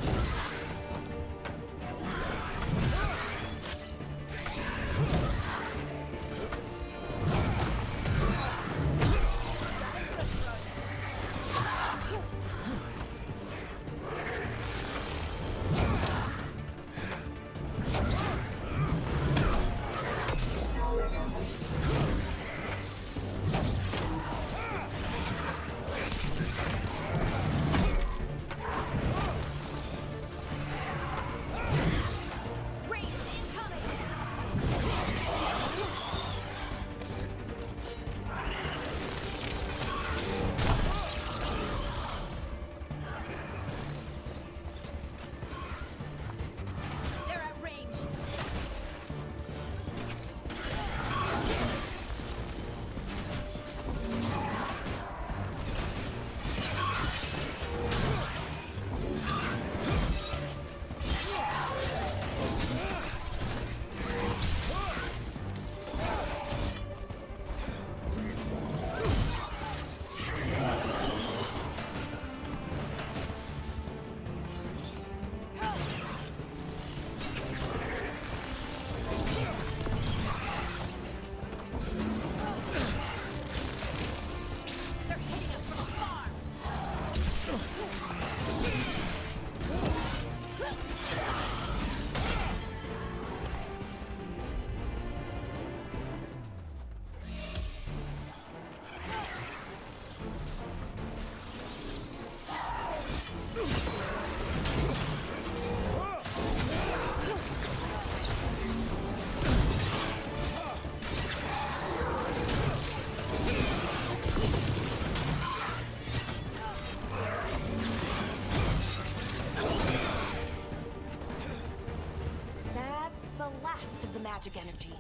Magic energy.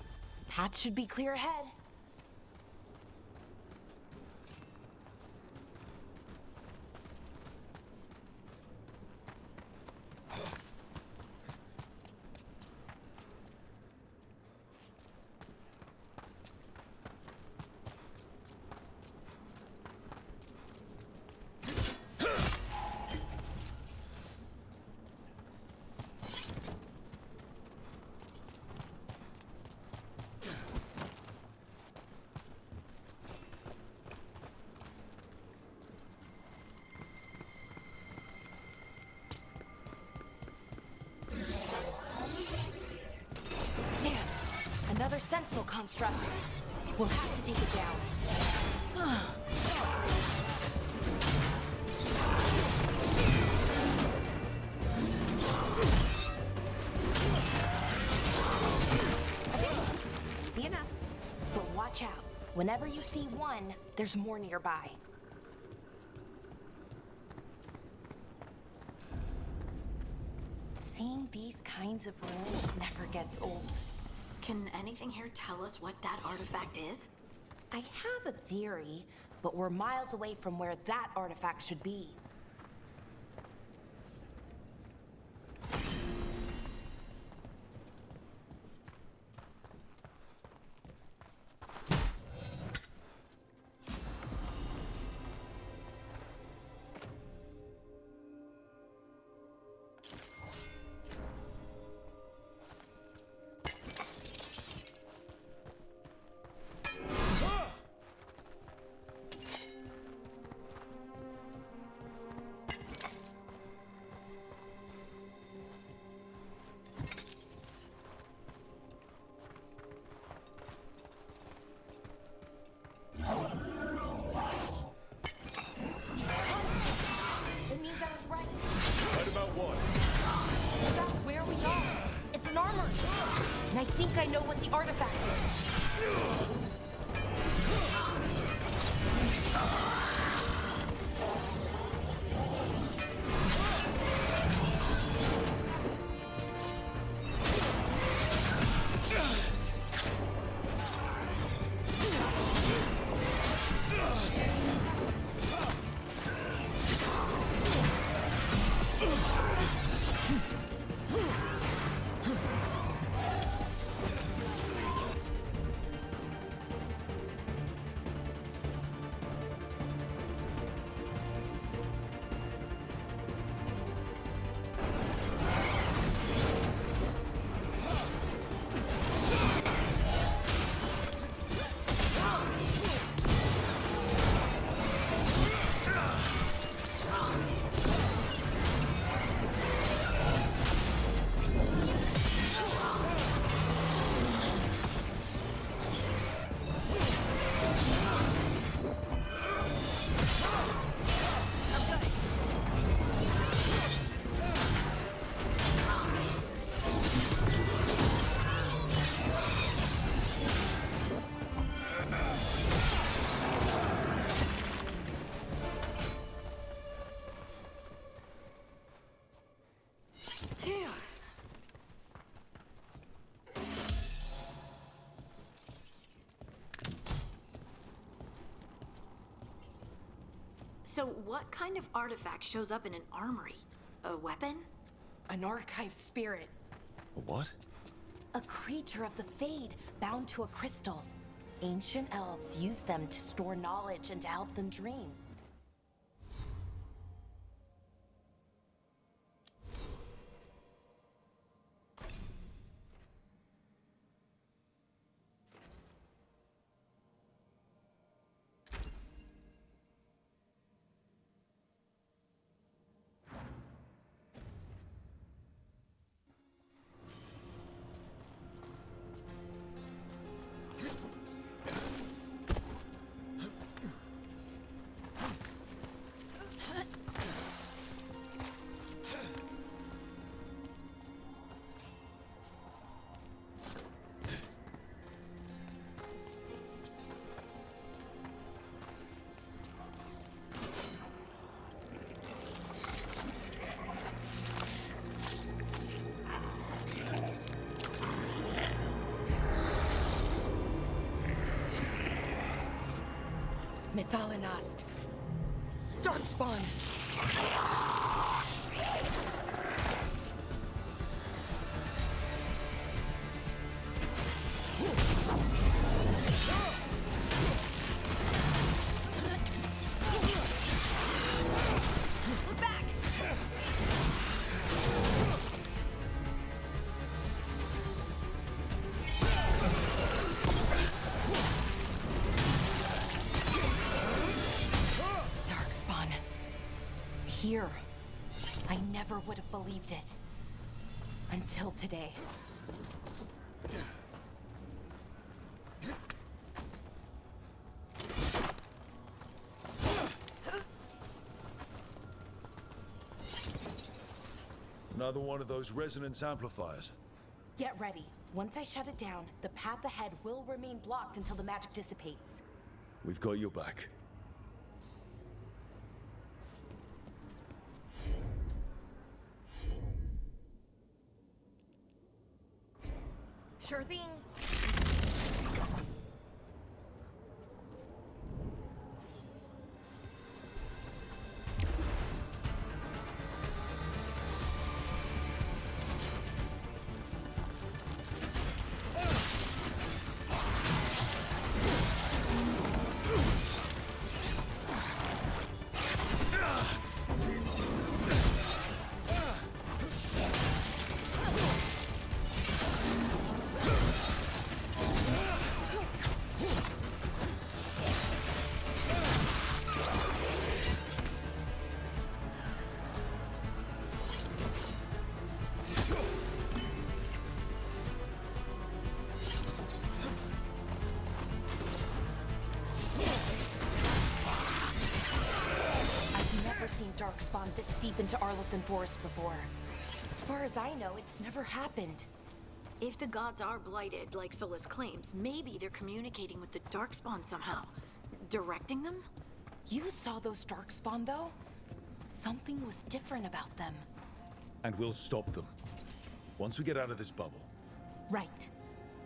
Path should be clear ahead. Another sentinel construct. We'll have to take it down. Easy enough. But watch out. Whenever you see one, there's more nearby. Seeing these kinds of ruins never gets old.
Can anything here tell us what that artifact is?
I have a theory, but we're miles away from where that artifact should be. think I know what the artifact is.
So what kind of artifact shows up in an armory? A weapon?
An archive spirit.
A what?
A creature of the Fade, bound to a crystal. Ancient elves use them to store knowledge and to help them dream. Mythalinast. Darkspawn. Here. I never would have believed it. Until today.
Another one of those resonance amplifiers.
Get ready. Once I shut it down, the path ahead will remain blocked until the magic dissipates.
We've got your back.
Sure thing. Darkspawn this deep into Arlothan Forest before. As far as I know, it's never happened.
If the gods are blighted, like Solus claims, maybe they're communicating with the Darkspawn somehow. Directing them?
You saw those Darkspawn, though? Something was different about them.
And we'll stop them. Once we get out of this bubble.
Right.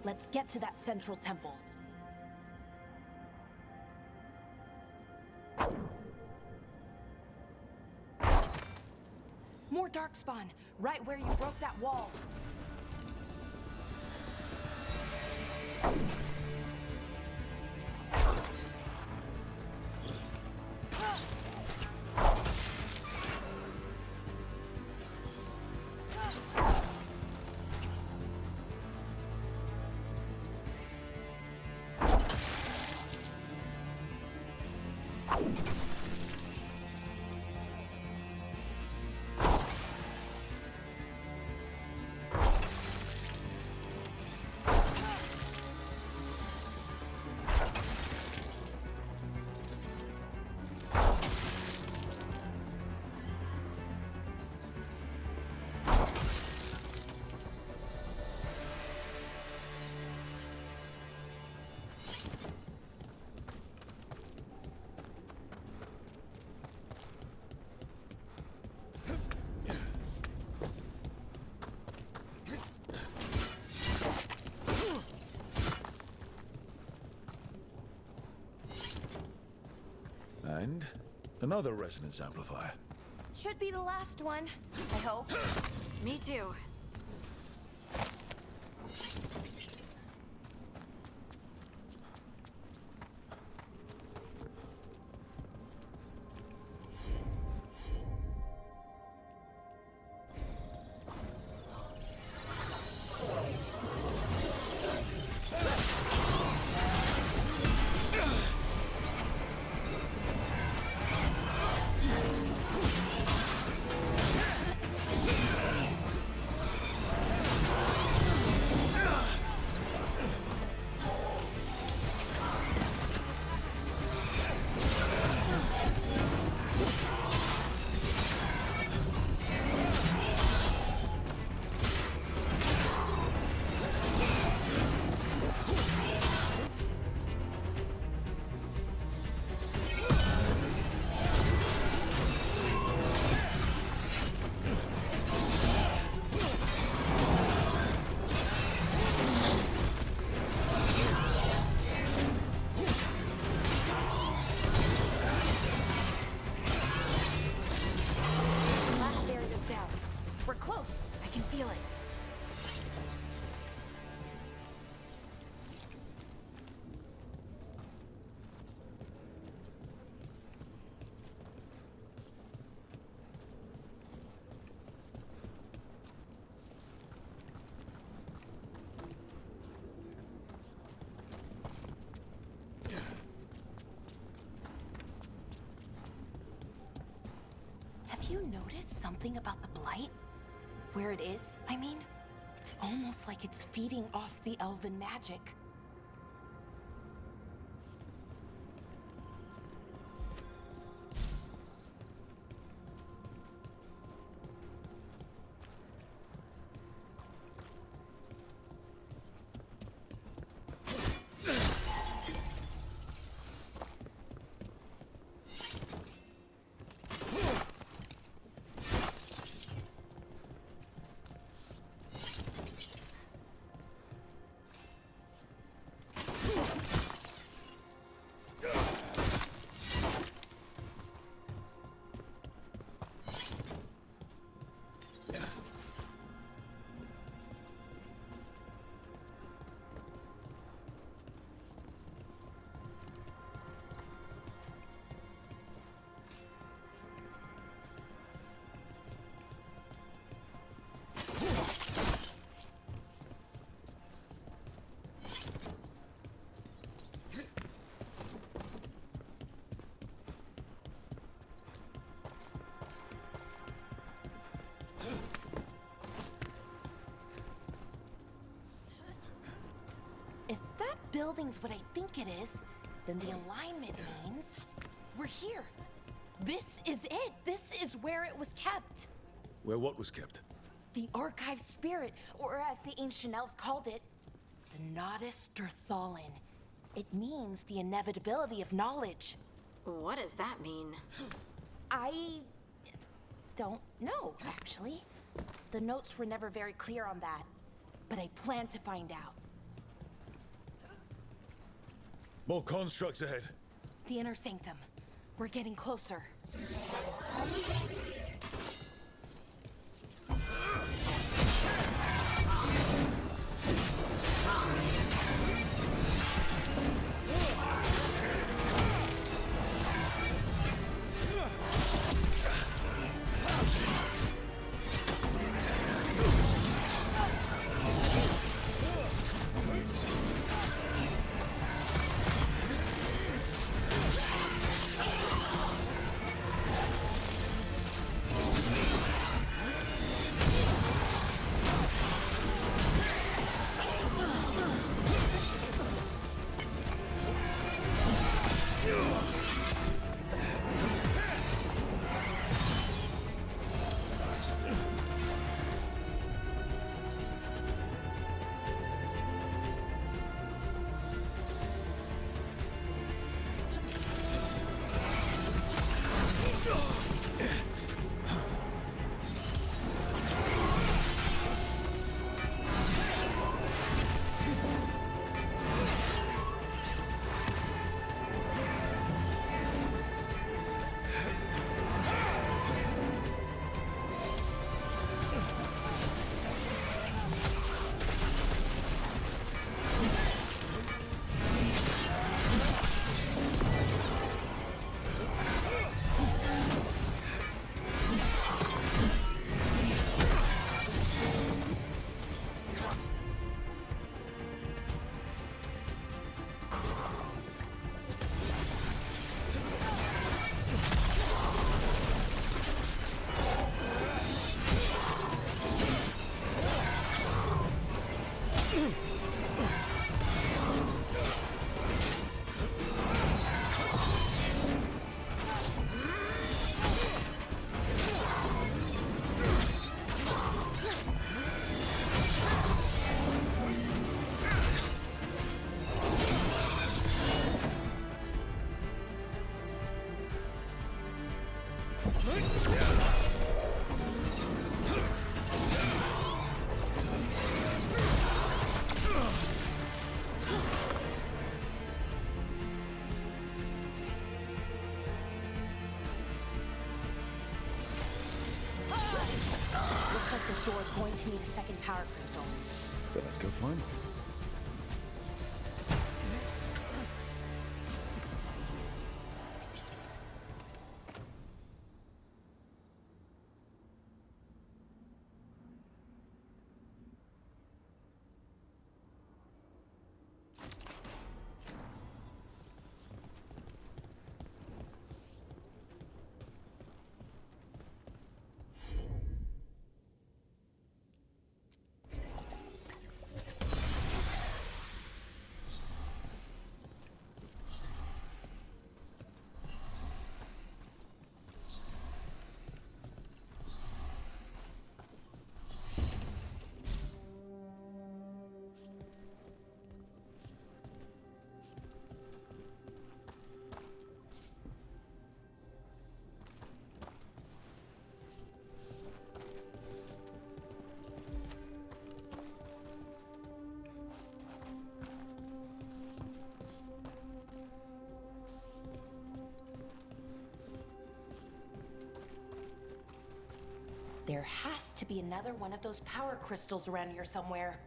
Let's get to that central temple. More Darkspawn, right where you broke that wall.
And another resonance amplifier.
Should be the last one, I hope.
Me too.
Have you noticed something about the Blight? Where it is, I mean? It's almost like it's feeding off the elven magic. Building's what I think it is, then the alignment means we're here. This is it. This is where it was kept.
Where what was kept?
The archive spirit, or as the ancient elves called it, the Nodus Derthalin. It means the inevitability of knowledge.
What does that mean?
I don't know, actually. The notes were never very clear on that, but I plan to find out.
More constructs ahead.
The inner sanctum. We're getting closer. Looks like this door is going to need a second power crystal.
Then let's go find one.
There has to be another one of those power crystals around here somewhere.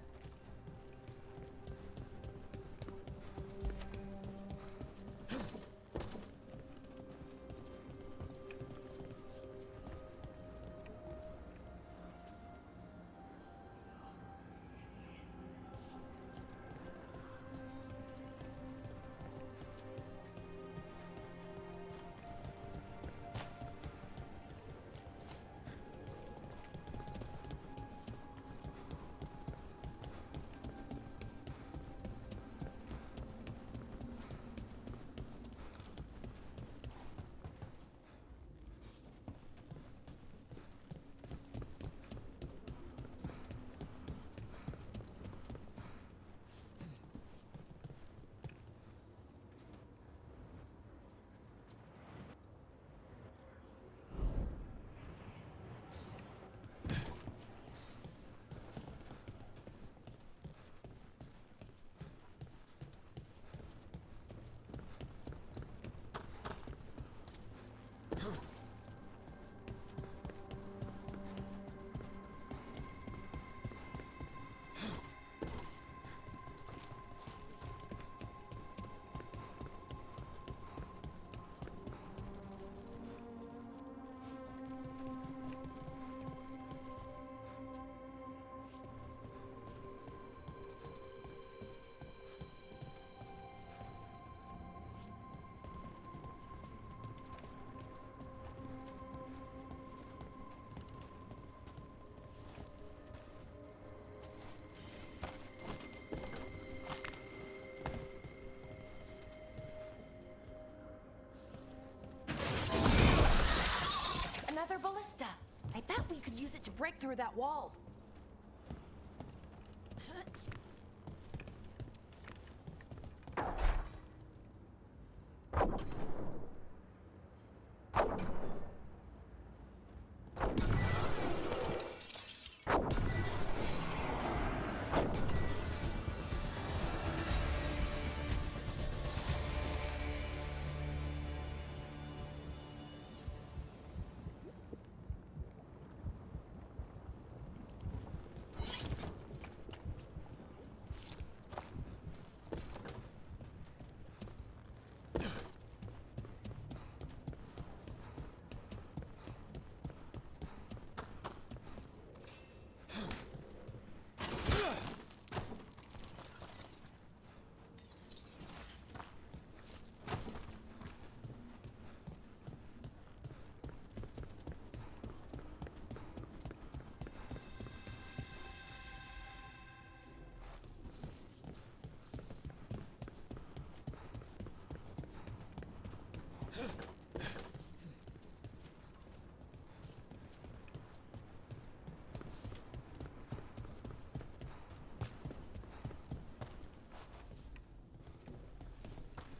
break through that wall.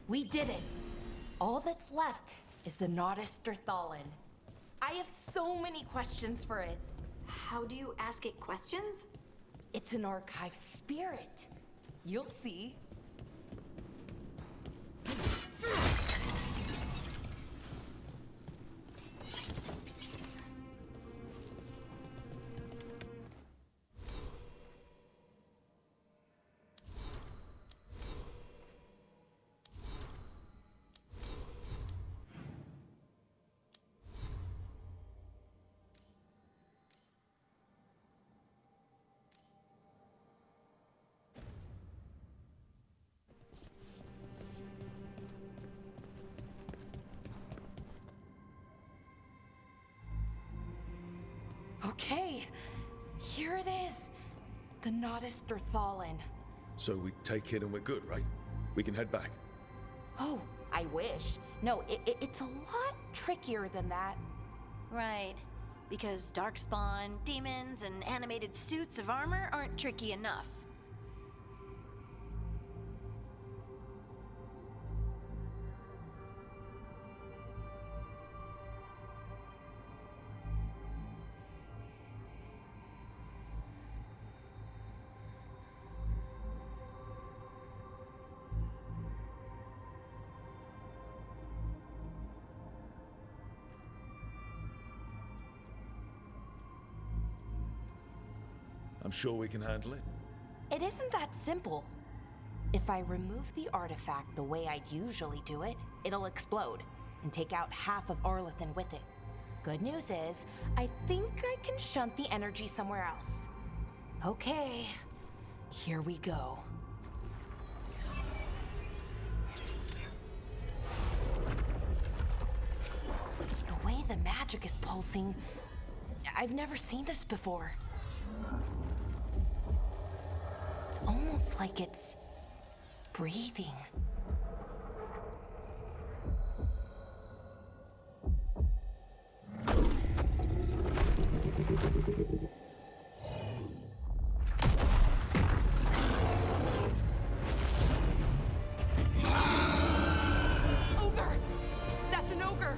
We did it. All that's left is the Nodus Derthalin. I have so many questions for it.
How do you ask it questions?
It's an archive spirit. You'll see. Okay, here it is. The Nodus Derthalin.
So we take it and we're good, right? We can head back.
Oh, I wish. No, it's a lot trickier than that.
Right. Because darkspawn, demons, and animated suits of armor aren't tricky enough.
I'm sure we can handle it.
It isn't that simple. If I remove the artifact the way I'd usually do it, it'll explode and take out half of Arlethan with it. Good news is, I think I can shunt the energy somewhere else. Okay, here we go. The way the magic is pulsing, I've never seen this before. It's almost like it's breathing. Ogre! That's an ogre!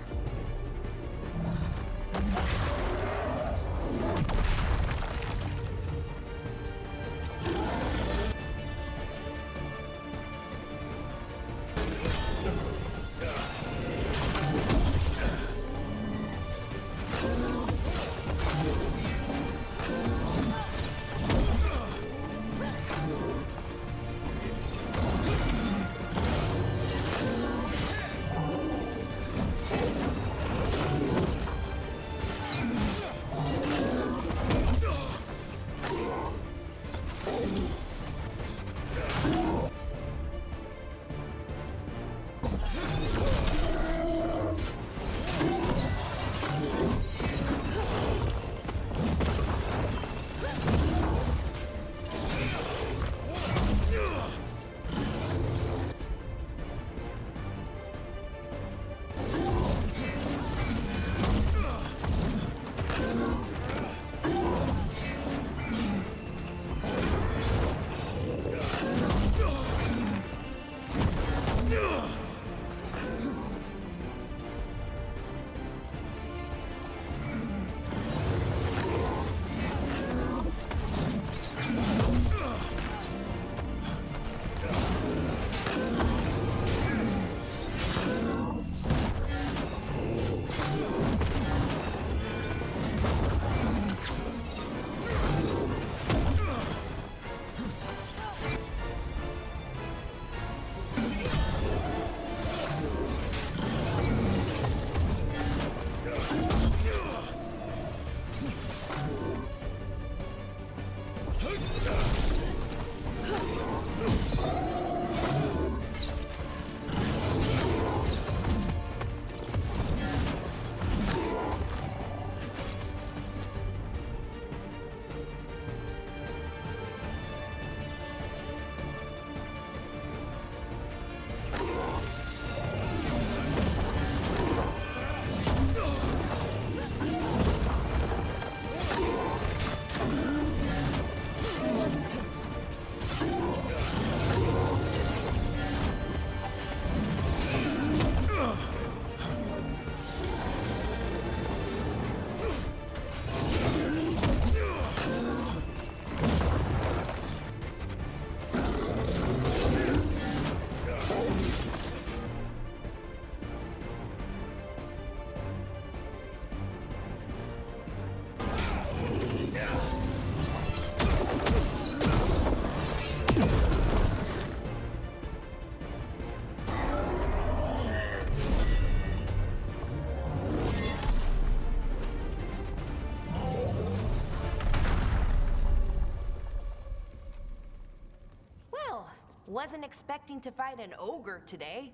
Wasn't expecting to fight an ogre today.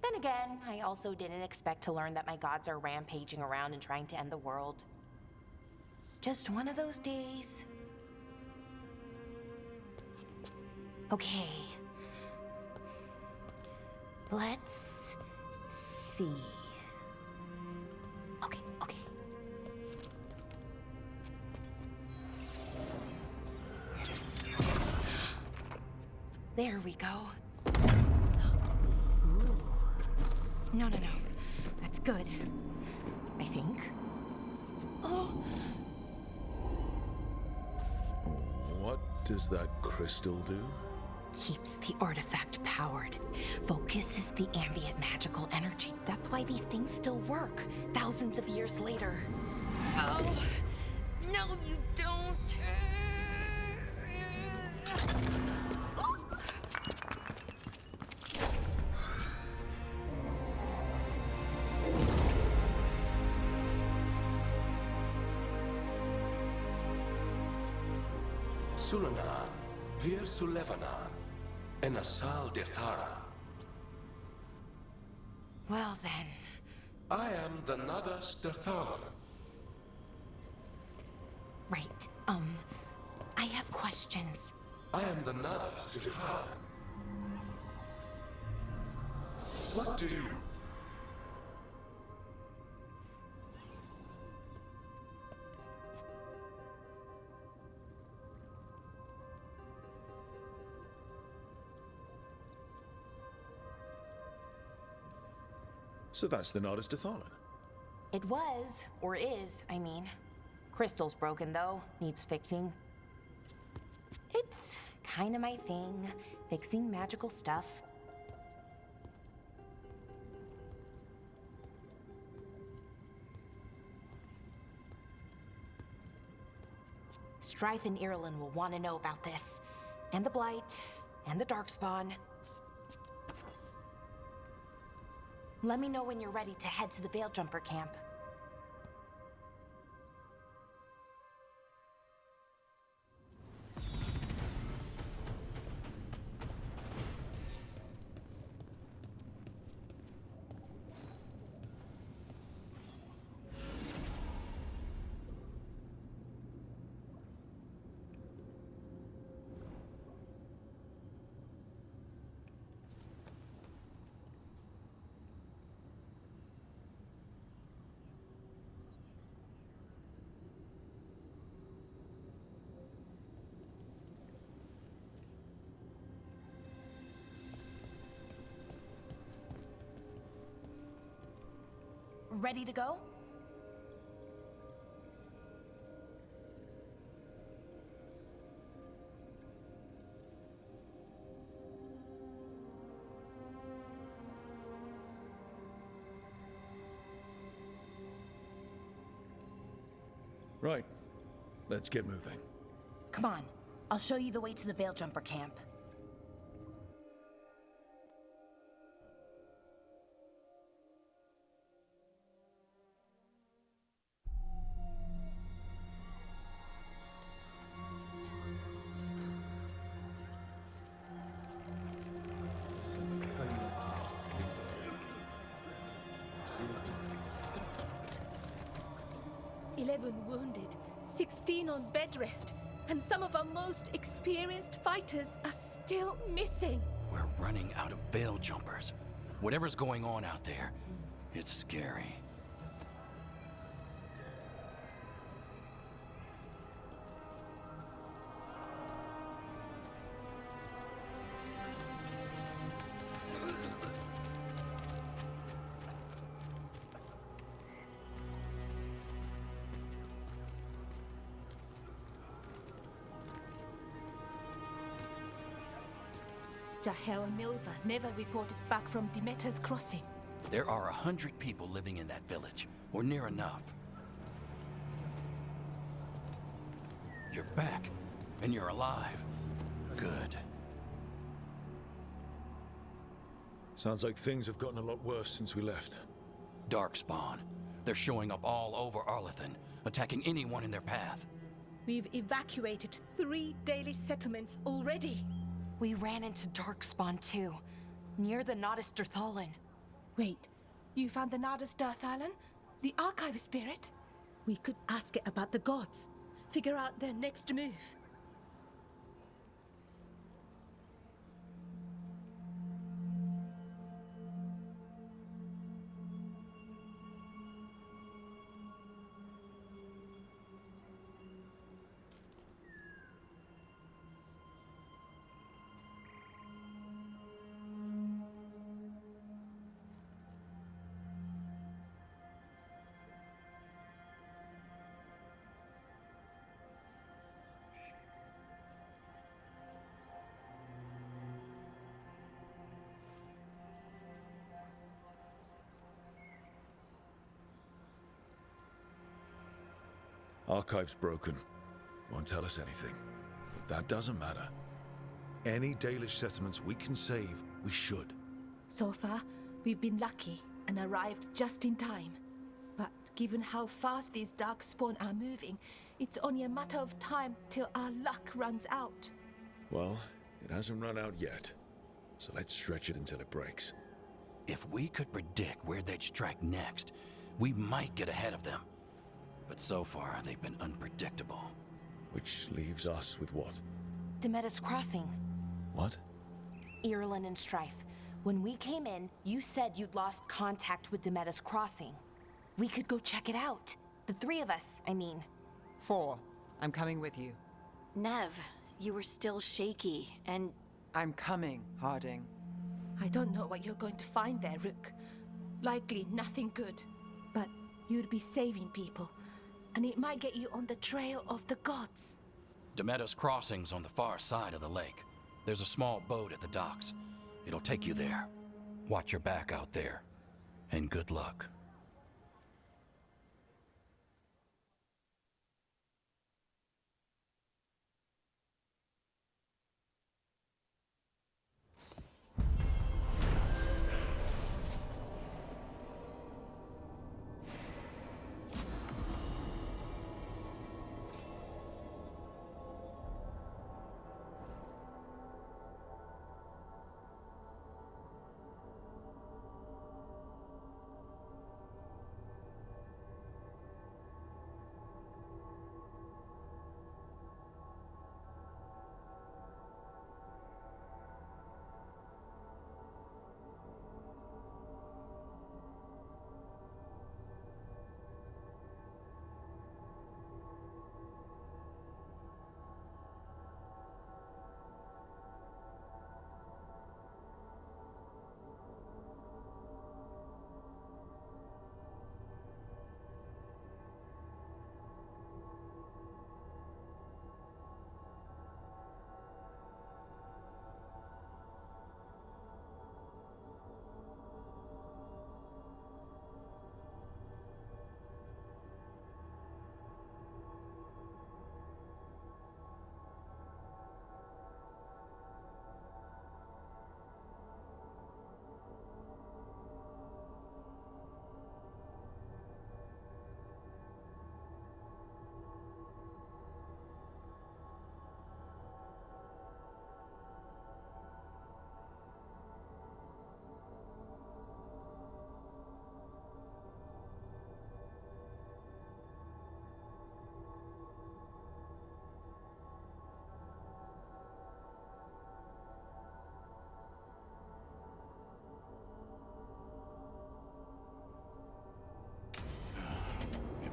Then again, I also didn't expect to learn that my gods are rampaging around and trying to end the world. Just one of those days. Okay. Let's see. Okay. There we go. Ooh. No. That's good. I think. Oh.
What does that crystal do?
Keeps the artifact powered. Focuses the ambient magical energy. That's why these things still work, thousands of years later. Oh. No, you don't.
Sulanan, Vir Sulevanan, and Asal Dithara.
Well then.
I am the Nadas Dirthalan.
Right. I have questions.
I am the Nadas Dirthalan. What do you...
So that's the Nardis Dathalan.
It was, or is, I mean. Crystal's broken though, needs fixing. It's kinda my thing, fixing magical stuff. Strife and Irulan will want to know about this. And the Blight, and the Darkspawn. Let me know when you're ready to head to the Veil-Jumper camp. Ready to go?
Right. Let's get moving.
Come on. I'll show you the way to the Veil-Jumper camp.
Wounded, 16 on bed rest, and some of our most experienced fighters are still missing.
We're running out of veil jumpers. Whatever's going on out there, it's scary.
Jahel and Milva never reported back from Demeter's crossing.
There are 100 people living in that village, or near enough. You're back, and you're alive. Good.
Sounds like things have gotten a lot worse since we left.
Darkspawn. They're showing up all over Arlathan, attacking anyone in their path.
We've evacuated 3 daily settlements already.
We ran into Darkspawn too, near the Nodus Dirthalin.
Wait, you found the Nardus Dirthalin? The archive spirit? We could ask it about the gods. Figure out their next move.
Archive's broken. Won't tell us anything. But that doesn't matter. Any Dalish settlements we can save, we should.
So far, we've been lucky and arrived just in time. But given how fast these Darkspawn are moving, it's only a matter of time till our luck runs out.
Well, it hasn't run out yet. So let's stretch it until it breaks.
If we could predict where they'd strike next, we might get ahead of them. But so far, they've been unpredictable.
Which leaves us with what?
Demetus Crossing.
What?
Irulan and Strife. When we came in, you said you'd lost contact with Demetus Crossing. We could go check it out. The three of us, I mean.
4. I'm coming with you.
Nev, you were still shaky, and
I'm coming, Harding.
I don't know what you're going to find there, Rook. Likely nothing good. But you'd be saving people. And it might get you on the trail of the gods.
Demetus Crossing's on the far side of the lake. There's a small boat at the docks. It'll take you there. Watch your back out there. And good luck.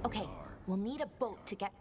Okay, we'll need a boat to get...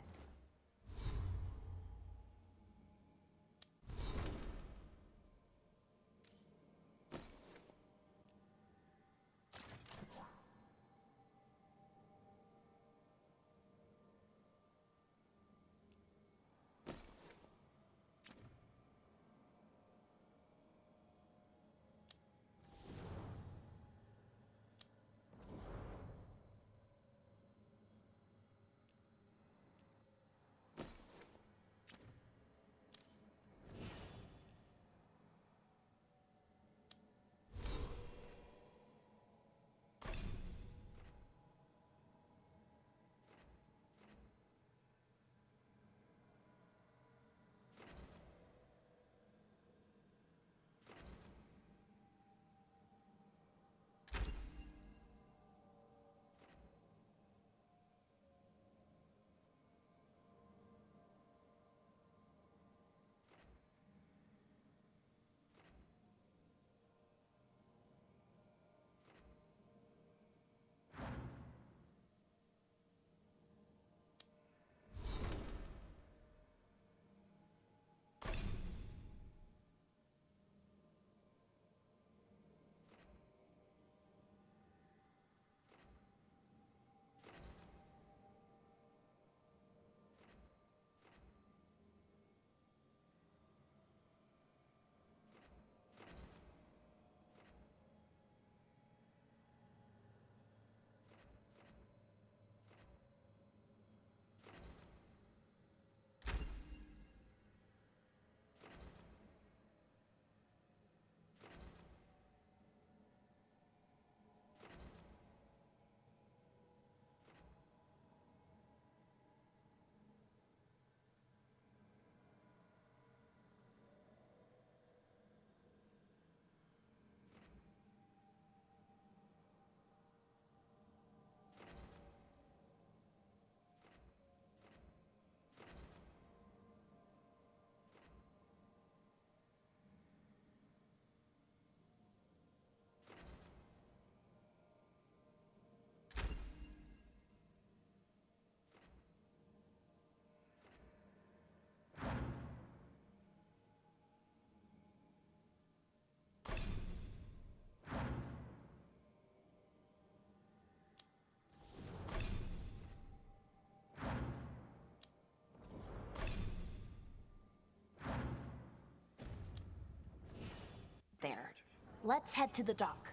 Let's head to the dock.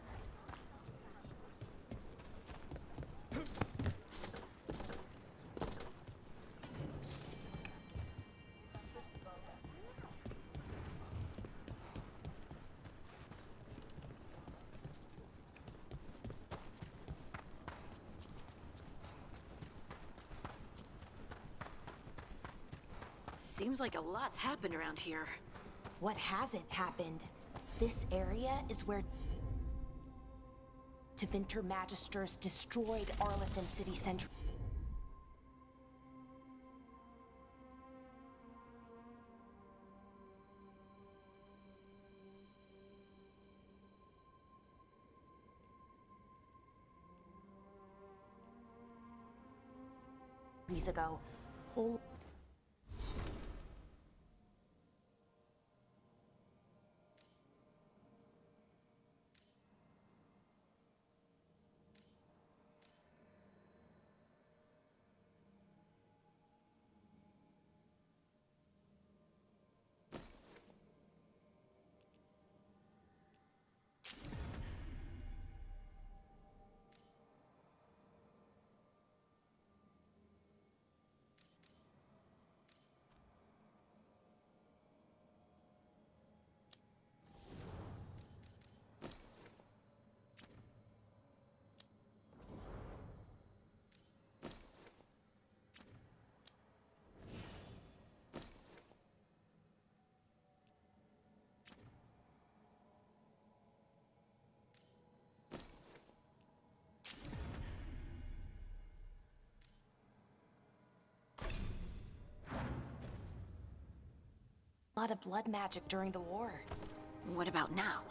Seems like a lot's happened around here.
What hasn't happened? This area is where Tevinter Magisters destroyed Arlethan City Central. Years ago. Whole lot of blood magic during the war.
What about now?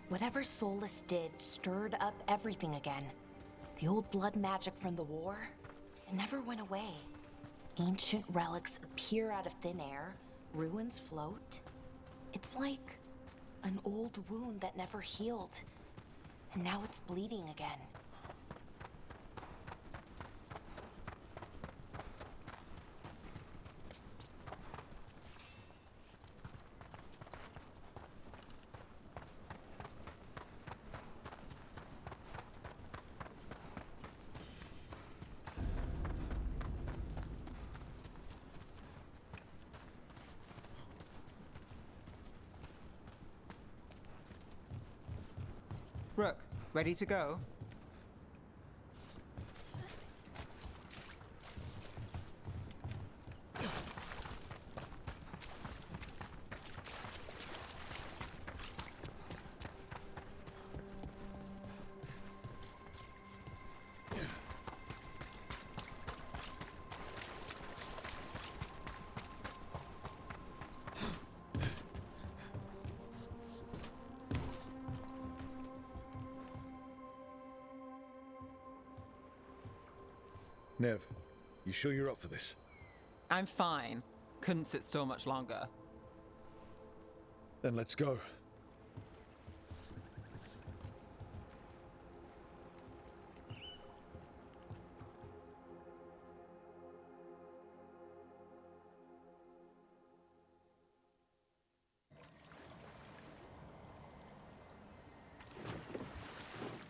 Whatever Solus did stirred up everything again. The old blood magic from the war, it never went away. Ancient relics appear out of thin air, ruins float. It's like an old wound that never healed, and now it's bleeding again.
Rook, ready to go?
Nev, you sure you're up for this?
I'm fine. Couldn't sit still much longer.
Then let's go.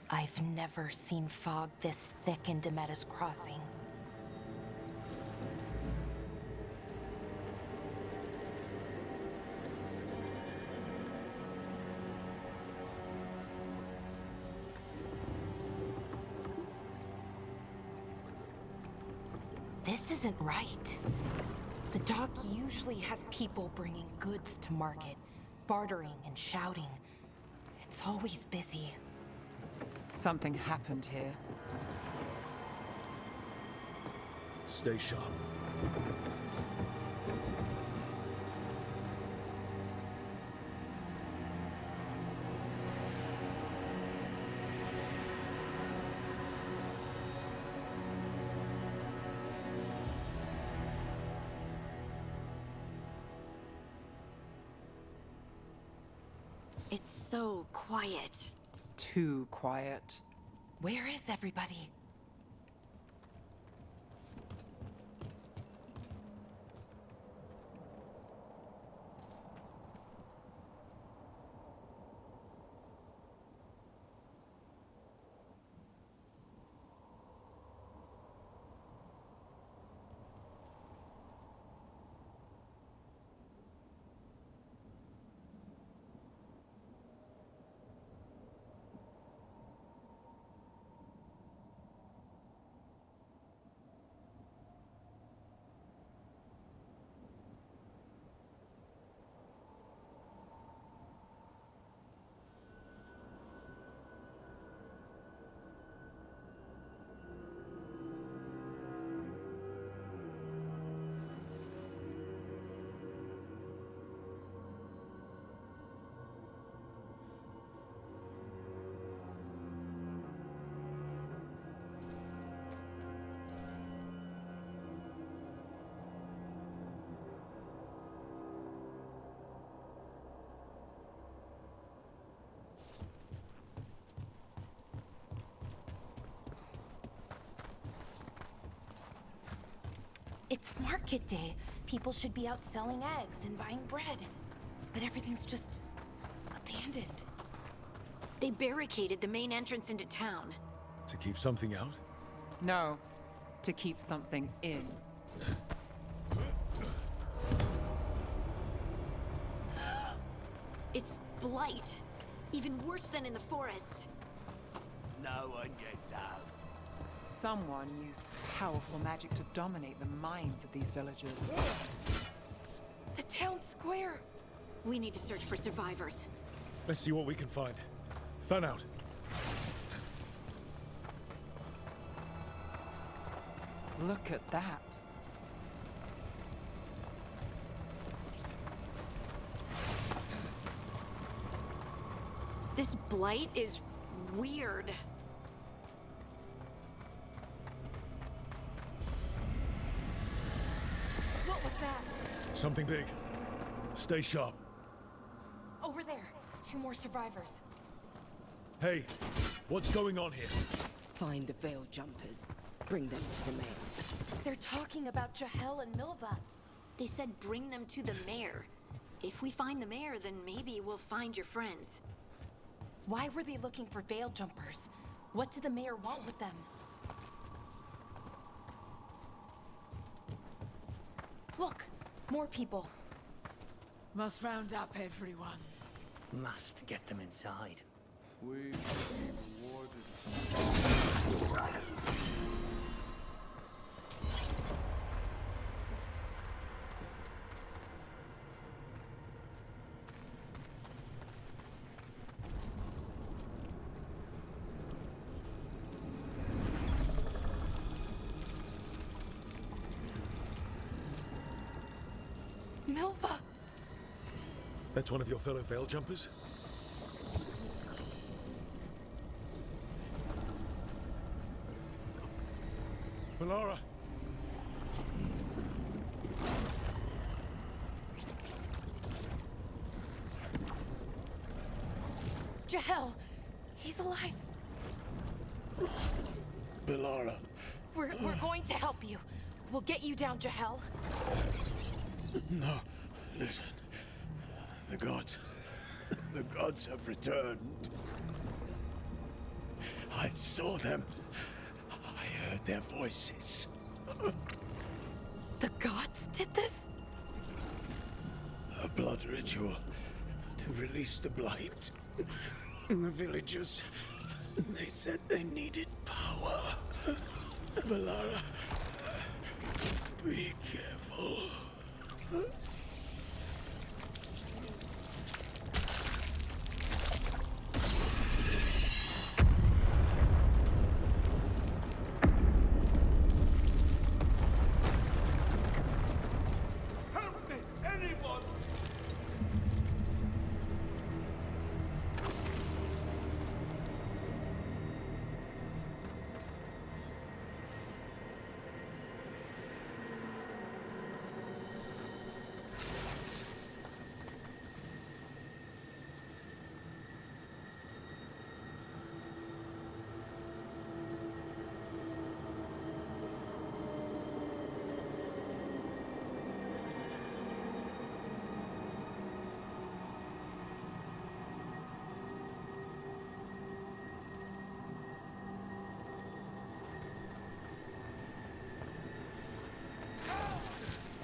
I've never seen fog this thick in Demetta's Crossing. This isn't right. The dock usually has people bringing goods to market, bartering and shouting. It's always busy.
Something happened here.
Stay sharp.
It's so quiet.
Too quiet.
Where is everybody? It's market day. People should be out selling eggs and buying bread. But everything's just abandoned.
They barricaded the main entrance into town.
To keep something out?
No, to keep something in.
It's blight. Even worse than in the forest.
No one gets out.
Someone used powerful magic to dominate the minds of these villagers.
The town square!
We need to search for survivors.
Let's see what we can find. Fan out.
Look at that.
This blight is weird.
What was that?
Something big. Stay sharp.
Over there. 2 more survivors.
Hey, what's going on here?
Find the veil jumpers. Bring them to the mayor.
They're talking about Jahel and Milva.
They said bring them to the mayor. If we find the mayor, then maybe we'll find your friends.
Why were they looking for veil jumpers? What did the mayor want with them? Look, more people.
Must round up everyone.
Must get them inside.
We will be rewarded.
Milva!
That's one of your fellow veil jumpers? Melara!
Jahel! He's alive!
Melara.
We're going to help you. We'll get you down, Jahel.
No, listen. The gods have returned. I saw them. I heard their voices.
The gods did this?
A blood ritual to release the blight. The villagers, they said they needed power. Melara, be careful.
Help me! Anyone!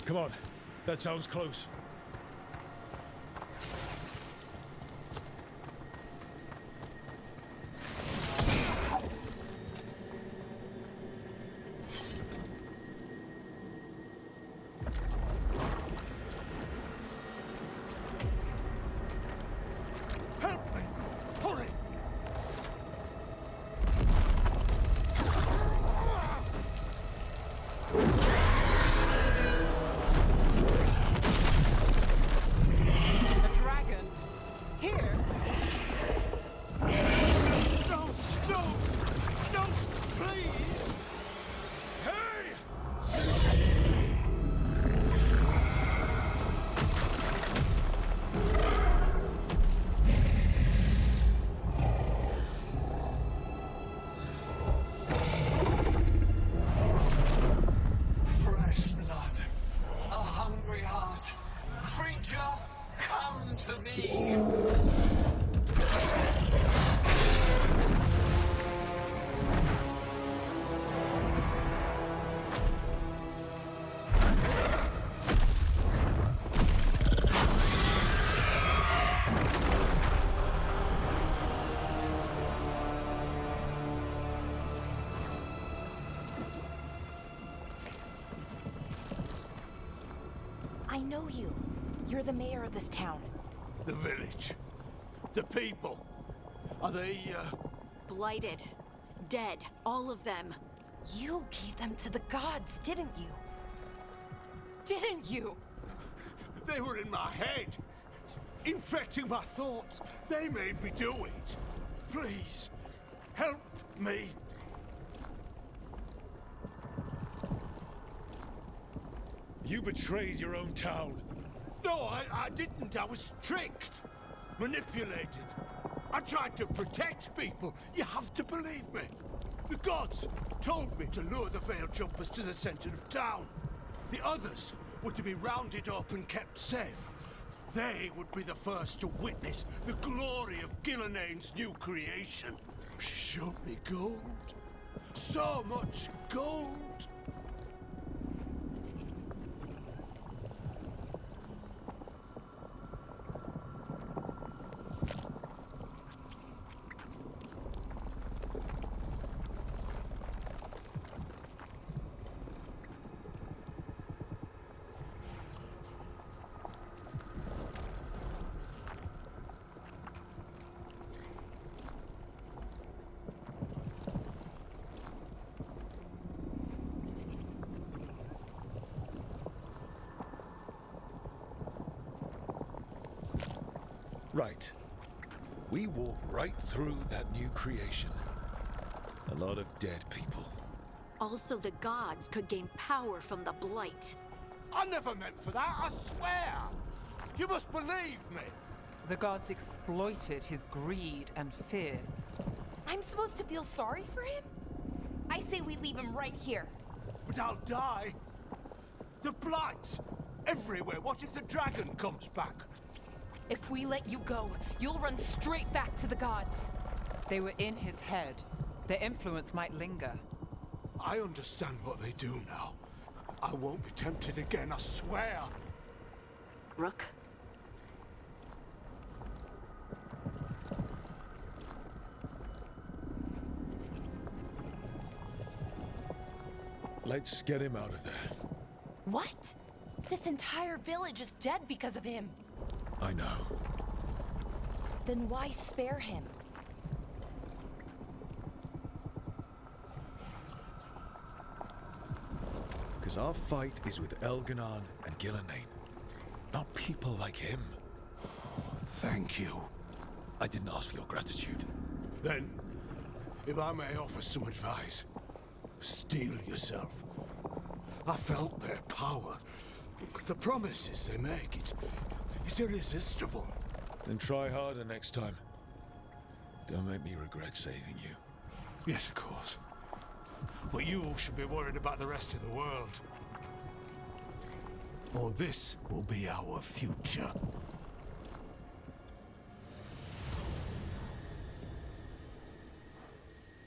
Come on. That sounds close.
Help me! Hurry!
Come to me!
I know you. You're the mayor of this town.
The village. The people. Are they,
Blighted. Dead. All of them.
You gave them to the gods, didn't you? Didn't you?
They were in my head. Infecting my thoughts. They made me do it. Please, help me.
You betrayed your own town.
No, I didn't. I was tricked. Manipulated. I tried to protect people. You have to believe me. The gods told me to lure the veil jumpers to the center of town. The others were to be rounded up and kept safe. They would be the first to witness the glory of Gilnenane's new creation. She showed me gold. So much gold.
Right. We walk right through that new creation. A lot of dead people.
Also, the gods could gain power from the Blight.
I never meant for that, I swear! You must believe me!
The gods exploited his greed and fear.
I'm supposed to feel sorry for him? I say we leave him right here.
But I'll die. The blight! Everywhere. What if the dragon comes back?
If we let you go, you'll run straight back to the gods.
They were in his head. Their influence might linger.
I understand what they do now. I won't be tempted again, I swear.
Rook?
Let's get him out of there.
What? This entire village is dead because of him.
I know.
Then why spare him?
Because our fight is with Elganon and Gillenane, not people like him.
Thank you.
I didn't ask for your gratitude.
Then, if I may offer some advice, steel yourself. I felt their power. The promises they make, it's irresistible.
Then try harder next time. Don't make me regret saving you.
Yes, of course. But you all should be worried about the rest of the world. Or this will be our future.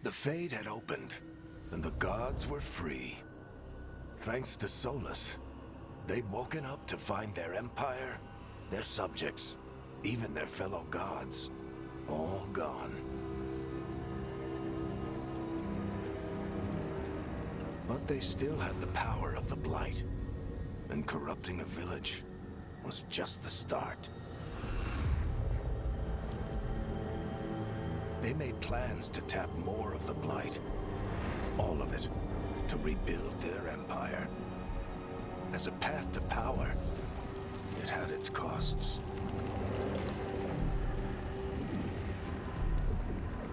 The Fade had opened, and the gods were free. Thanks to Solus, they'd woken up to find their empire, their subjects, even their fellow gods, all gone. But they still had the power of the Blight, and corrupting a village was just the start. They made plans to tap more of the Blight, all of it, to rebuild their empire. As a path to power, it had its costs.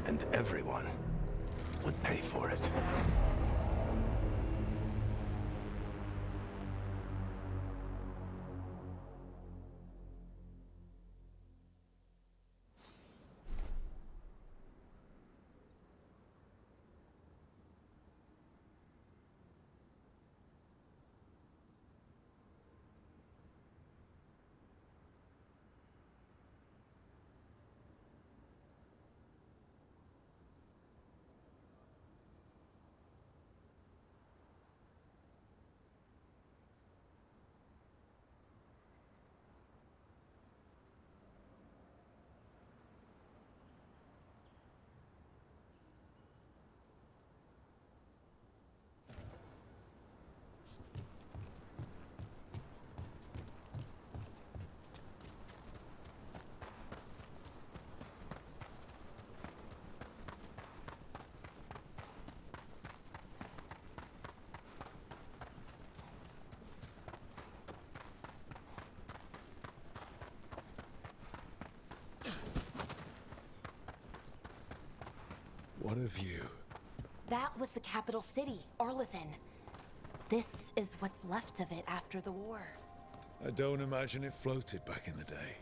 And everyone would pay for it.
What a view.
That was the capital city, Arlethan. This is what's left of it after the war.
I don't imagine it floated back in the day.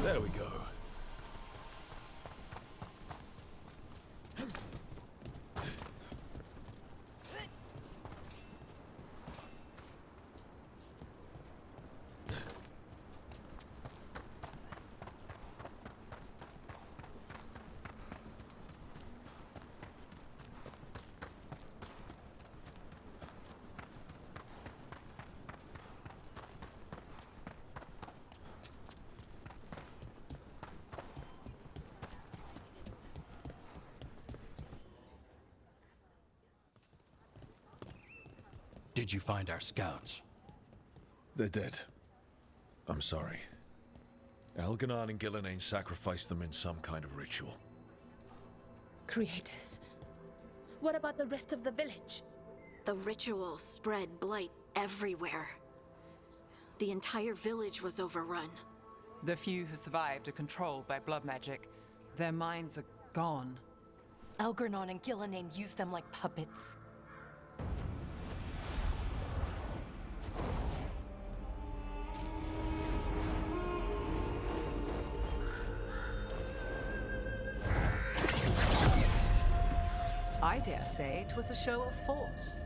There we go.
Did you find our scouts?
They're dead. I'm sorry. Elganon and Gillenane sacrificed them in some kind of ritual.
Creators. What about the rest of the village?
The ritual spread blight everywhere. The entire village was overrun.
The few who survived are controlled by blood magic. Their minds are gone.
Elgernon and Gillenane used them like puppets.
I dare say it was a show of force.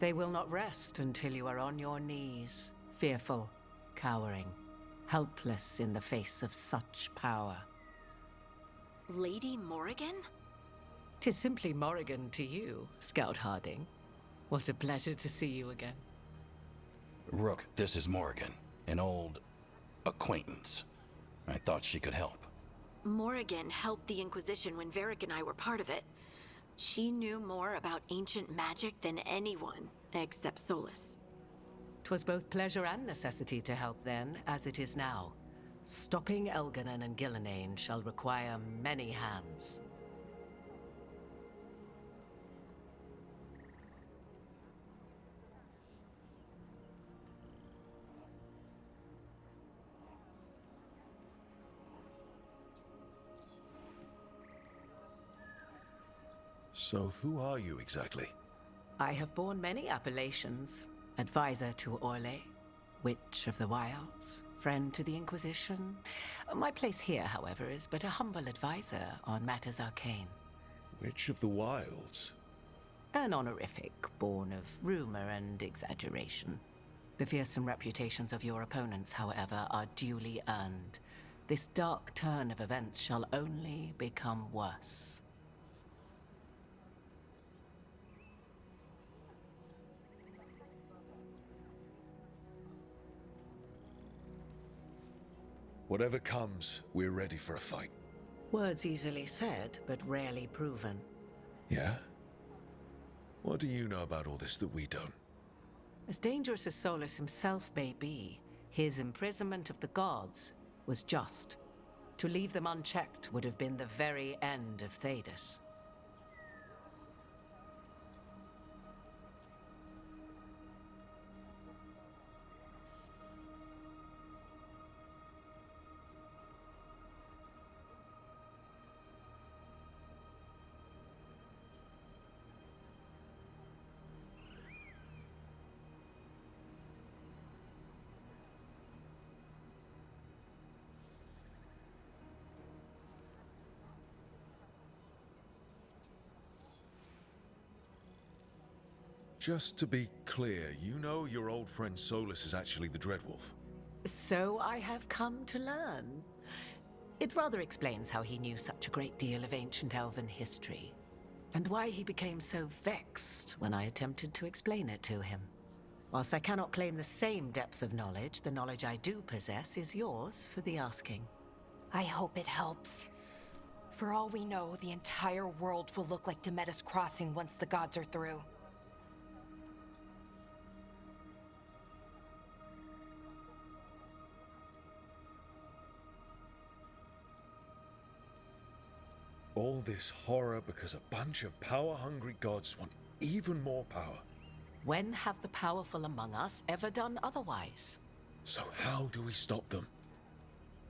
They will not rest until you are on your knees, fearful, cowering, helpless in the face of such power.
Lady Morrigan?
'Tis simply Morrigan to you, Scout Harding. What a pleasure to see you again.
Rook, this is Morrigan, an old acquaintance. I thought she could help.
Morrigan helped the Inquisition when Varric and I were part of it. She knew more about ancient magic than anyone, except Solus.
'Twas both pleasure and necessity to help then, as it is now. Stopping Elganon and Gillenane shall require many hands.
So who are you exactly?
I have borne many appellations. Advisor to Orlais, Witch of the Wilds, friend to the Inquisition. My place here, however, is but a humble advisor on matters arcane.
Witch of the Wilds?
An honorific born of rumor and exaggeration. The fearsome reputations of your opponents, however, are duly earned. This dark turn of events shall only become worse.
Whatever comes, we're ready for a fight.
Words easily said, but rarely proven.
Yeah? What do you know about all this that we don't?
As dangerous as Solus himself may be, his imprisonment of the gods was just. To leave them unchecked would have been the very end of Thedas.
Just to be clear, you know your old friend Solus is actually the Dreadwolf?
So I have come to learn. It rather explains how he knew such a great deal of ancient elven history, and why he became so vexed when I attempted to explain it to him. Whilst I cannot claim the same depth of knowledge, the knowledge I do possess is yours for the asking.
I hope it helps. For all we know, the entire world will look like Demetus Crossing once the gods are through.
All this horror because a bunch of power-hungry gods want even more power.
When have the powerful among us ever done otherwise?
So how do we stop them?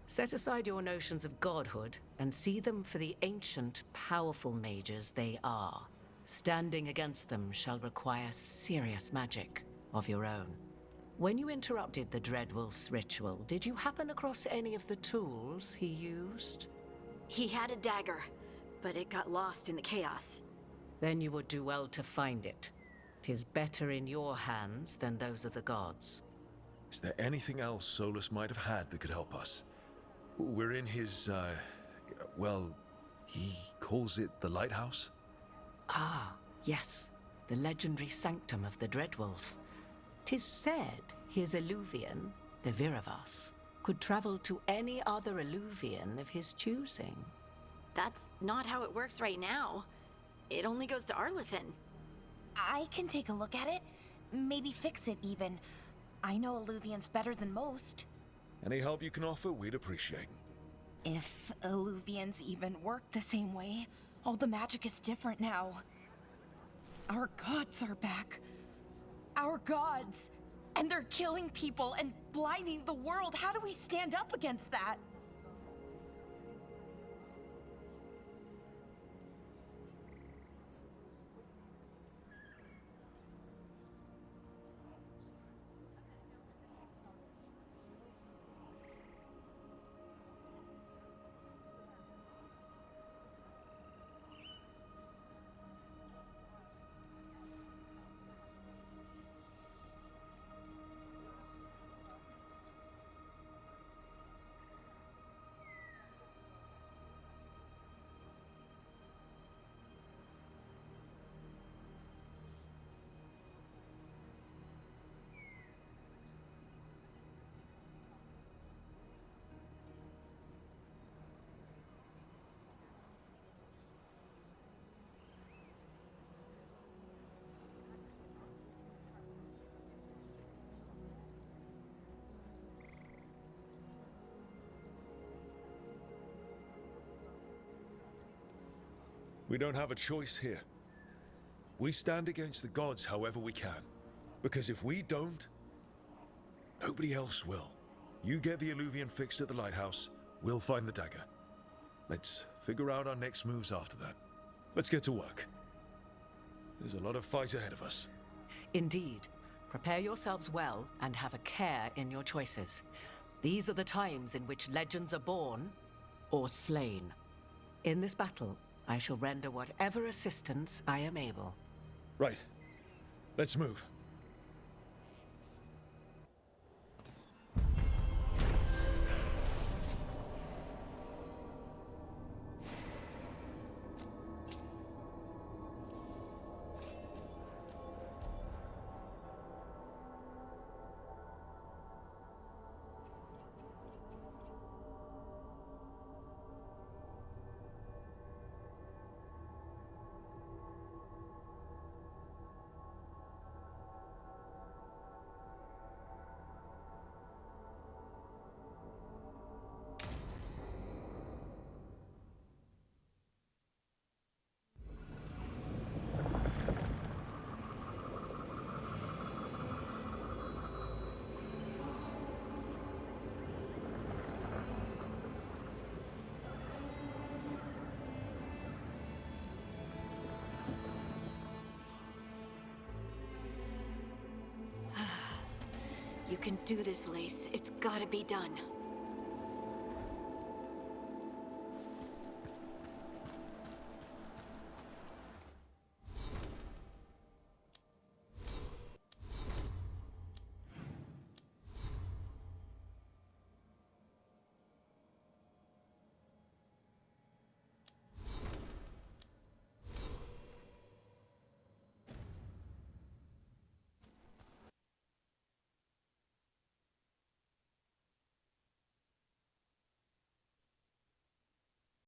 Set aside your notions of godhood and see them for the ancient, powerful mages they are. Standing against them shall require serious magic of your own. When you interrupted the Dreadwolf's ritual, did you happen across any of the tools he used?
He had a dagger, but it got lost in the chaos.
Then you would do well to find it. 'Tis better in your hands than those of the gods.
Is there anything else Solus might have had that could help us? We're in his, well, he calls it the lighthouse?
Ah, yes. The legendary sanctum of the Dreadwolf. 'Tis said his Illuvian, the Viravas, could travel to any other Illuvian of his choosing.
That's not how it works right now. It only goes to Arlethan.
I can take a look at it. Maybe fix it, even. I know Illuvians better than most.
Any help you can offer, we'd appreciate.
If Illuvians even work the same way, all the magic is different now. Our gods are back. Our gods! And they're killing people and blinding the world. How do we stand up against that?
We don't have a choice here. We stand against the gods however we can. Because if we don't, nobody else will. You get the Illuvian fixed at the lighthouse, we'll find the dagger. Let's figure out our next moves after that. Let's get to work. There's a lot of fight ahead of us.
Indeed. Prepare yourselves well and have a care in your choices. These are the times in which legends are born or slain. In this battle, I shall render whatever assistance I am able.
Right. Let's move.
You can do this, Lace. It's gotta be done.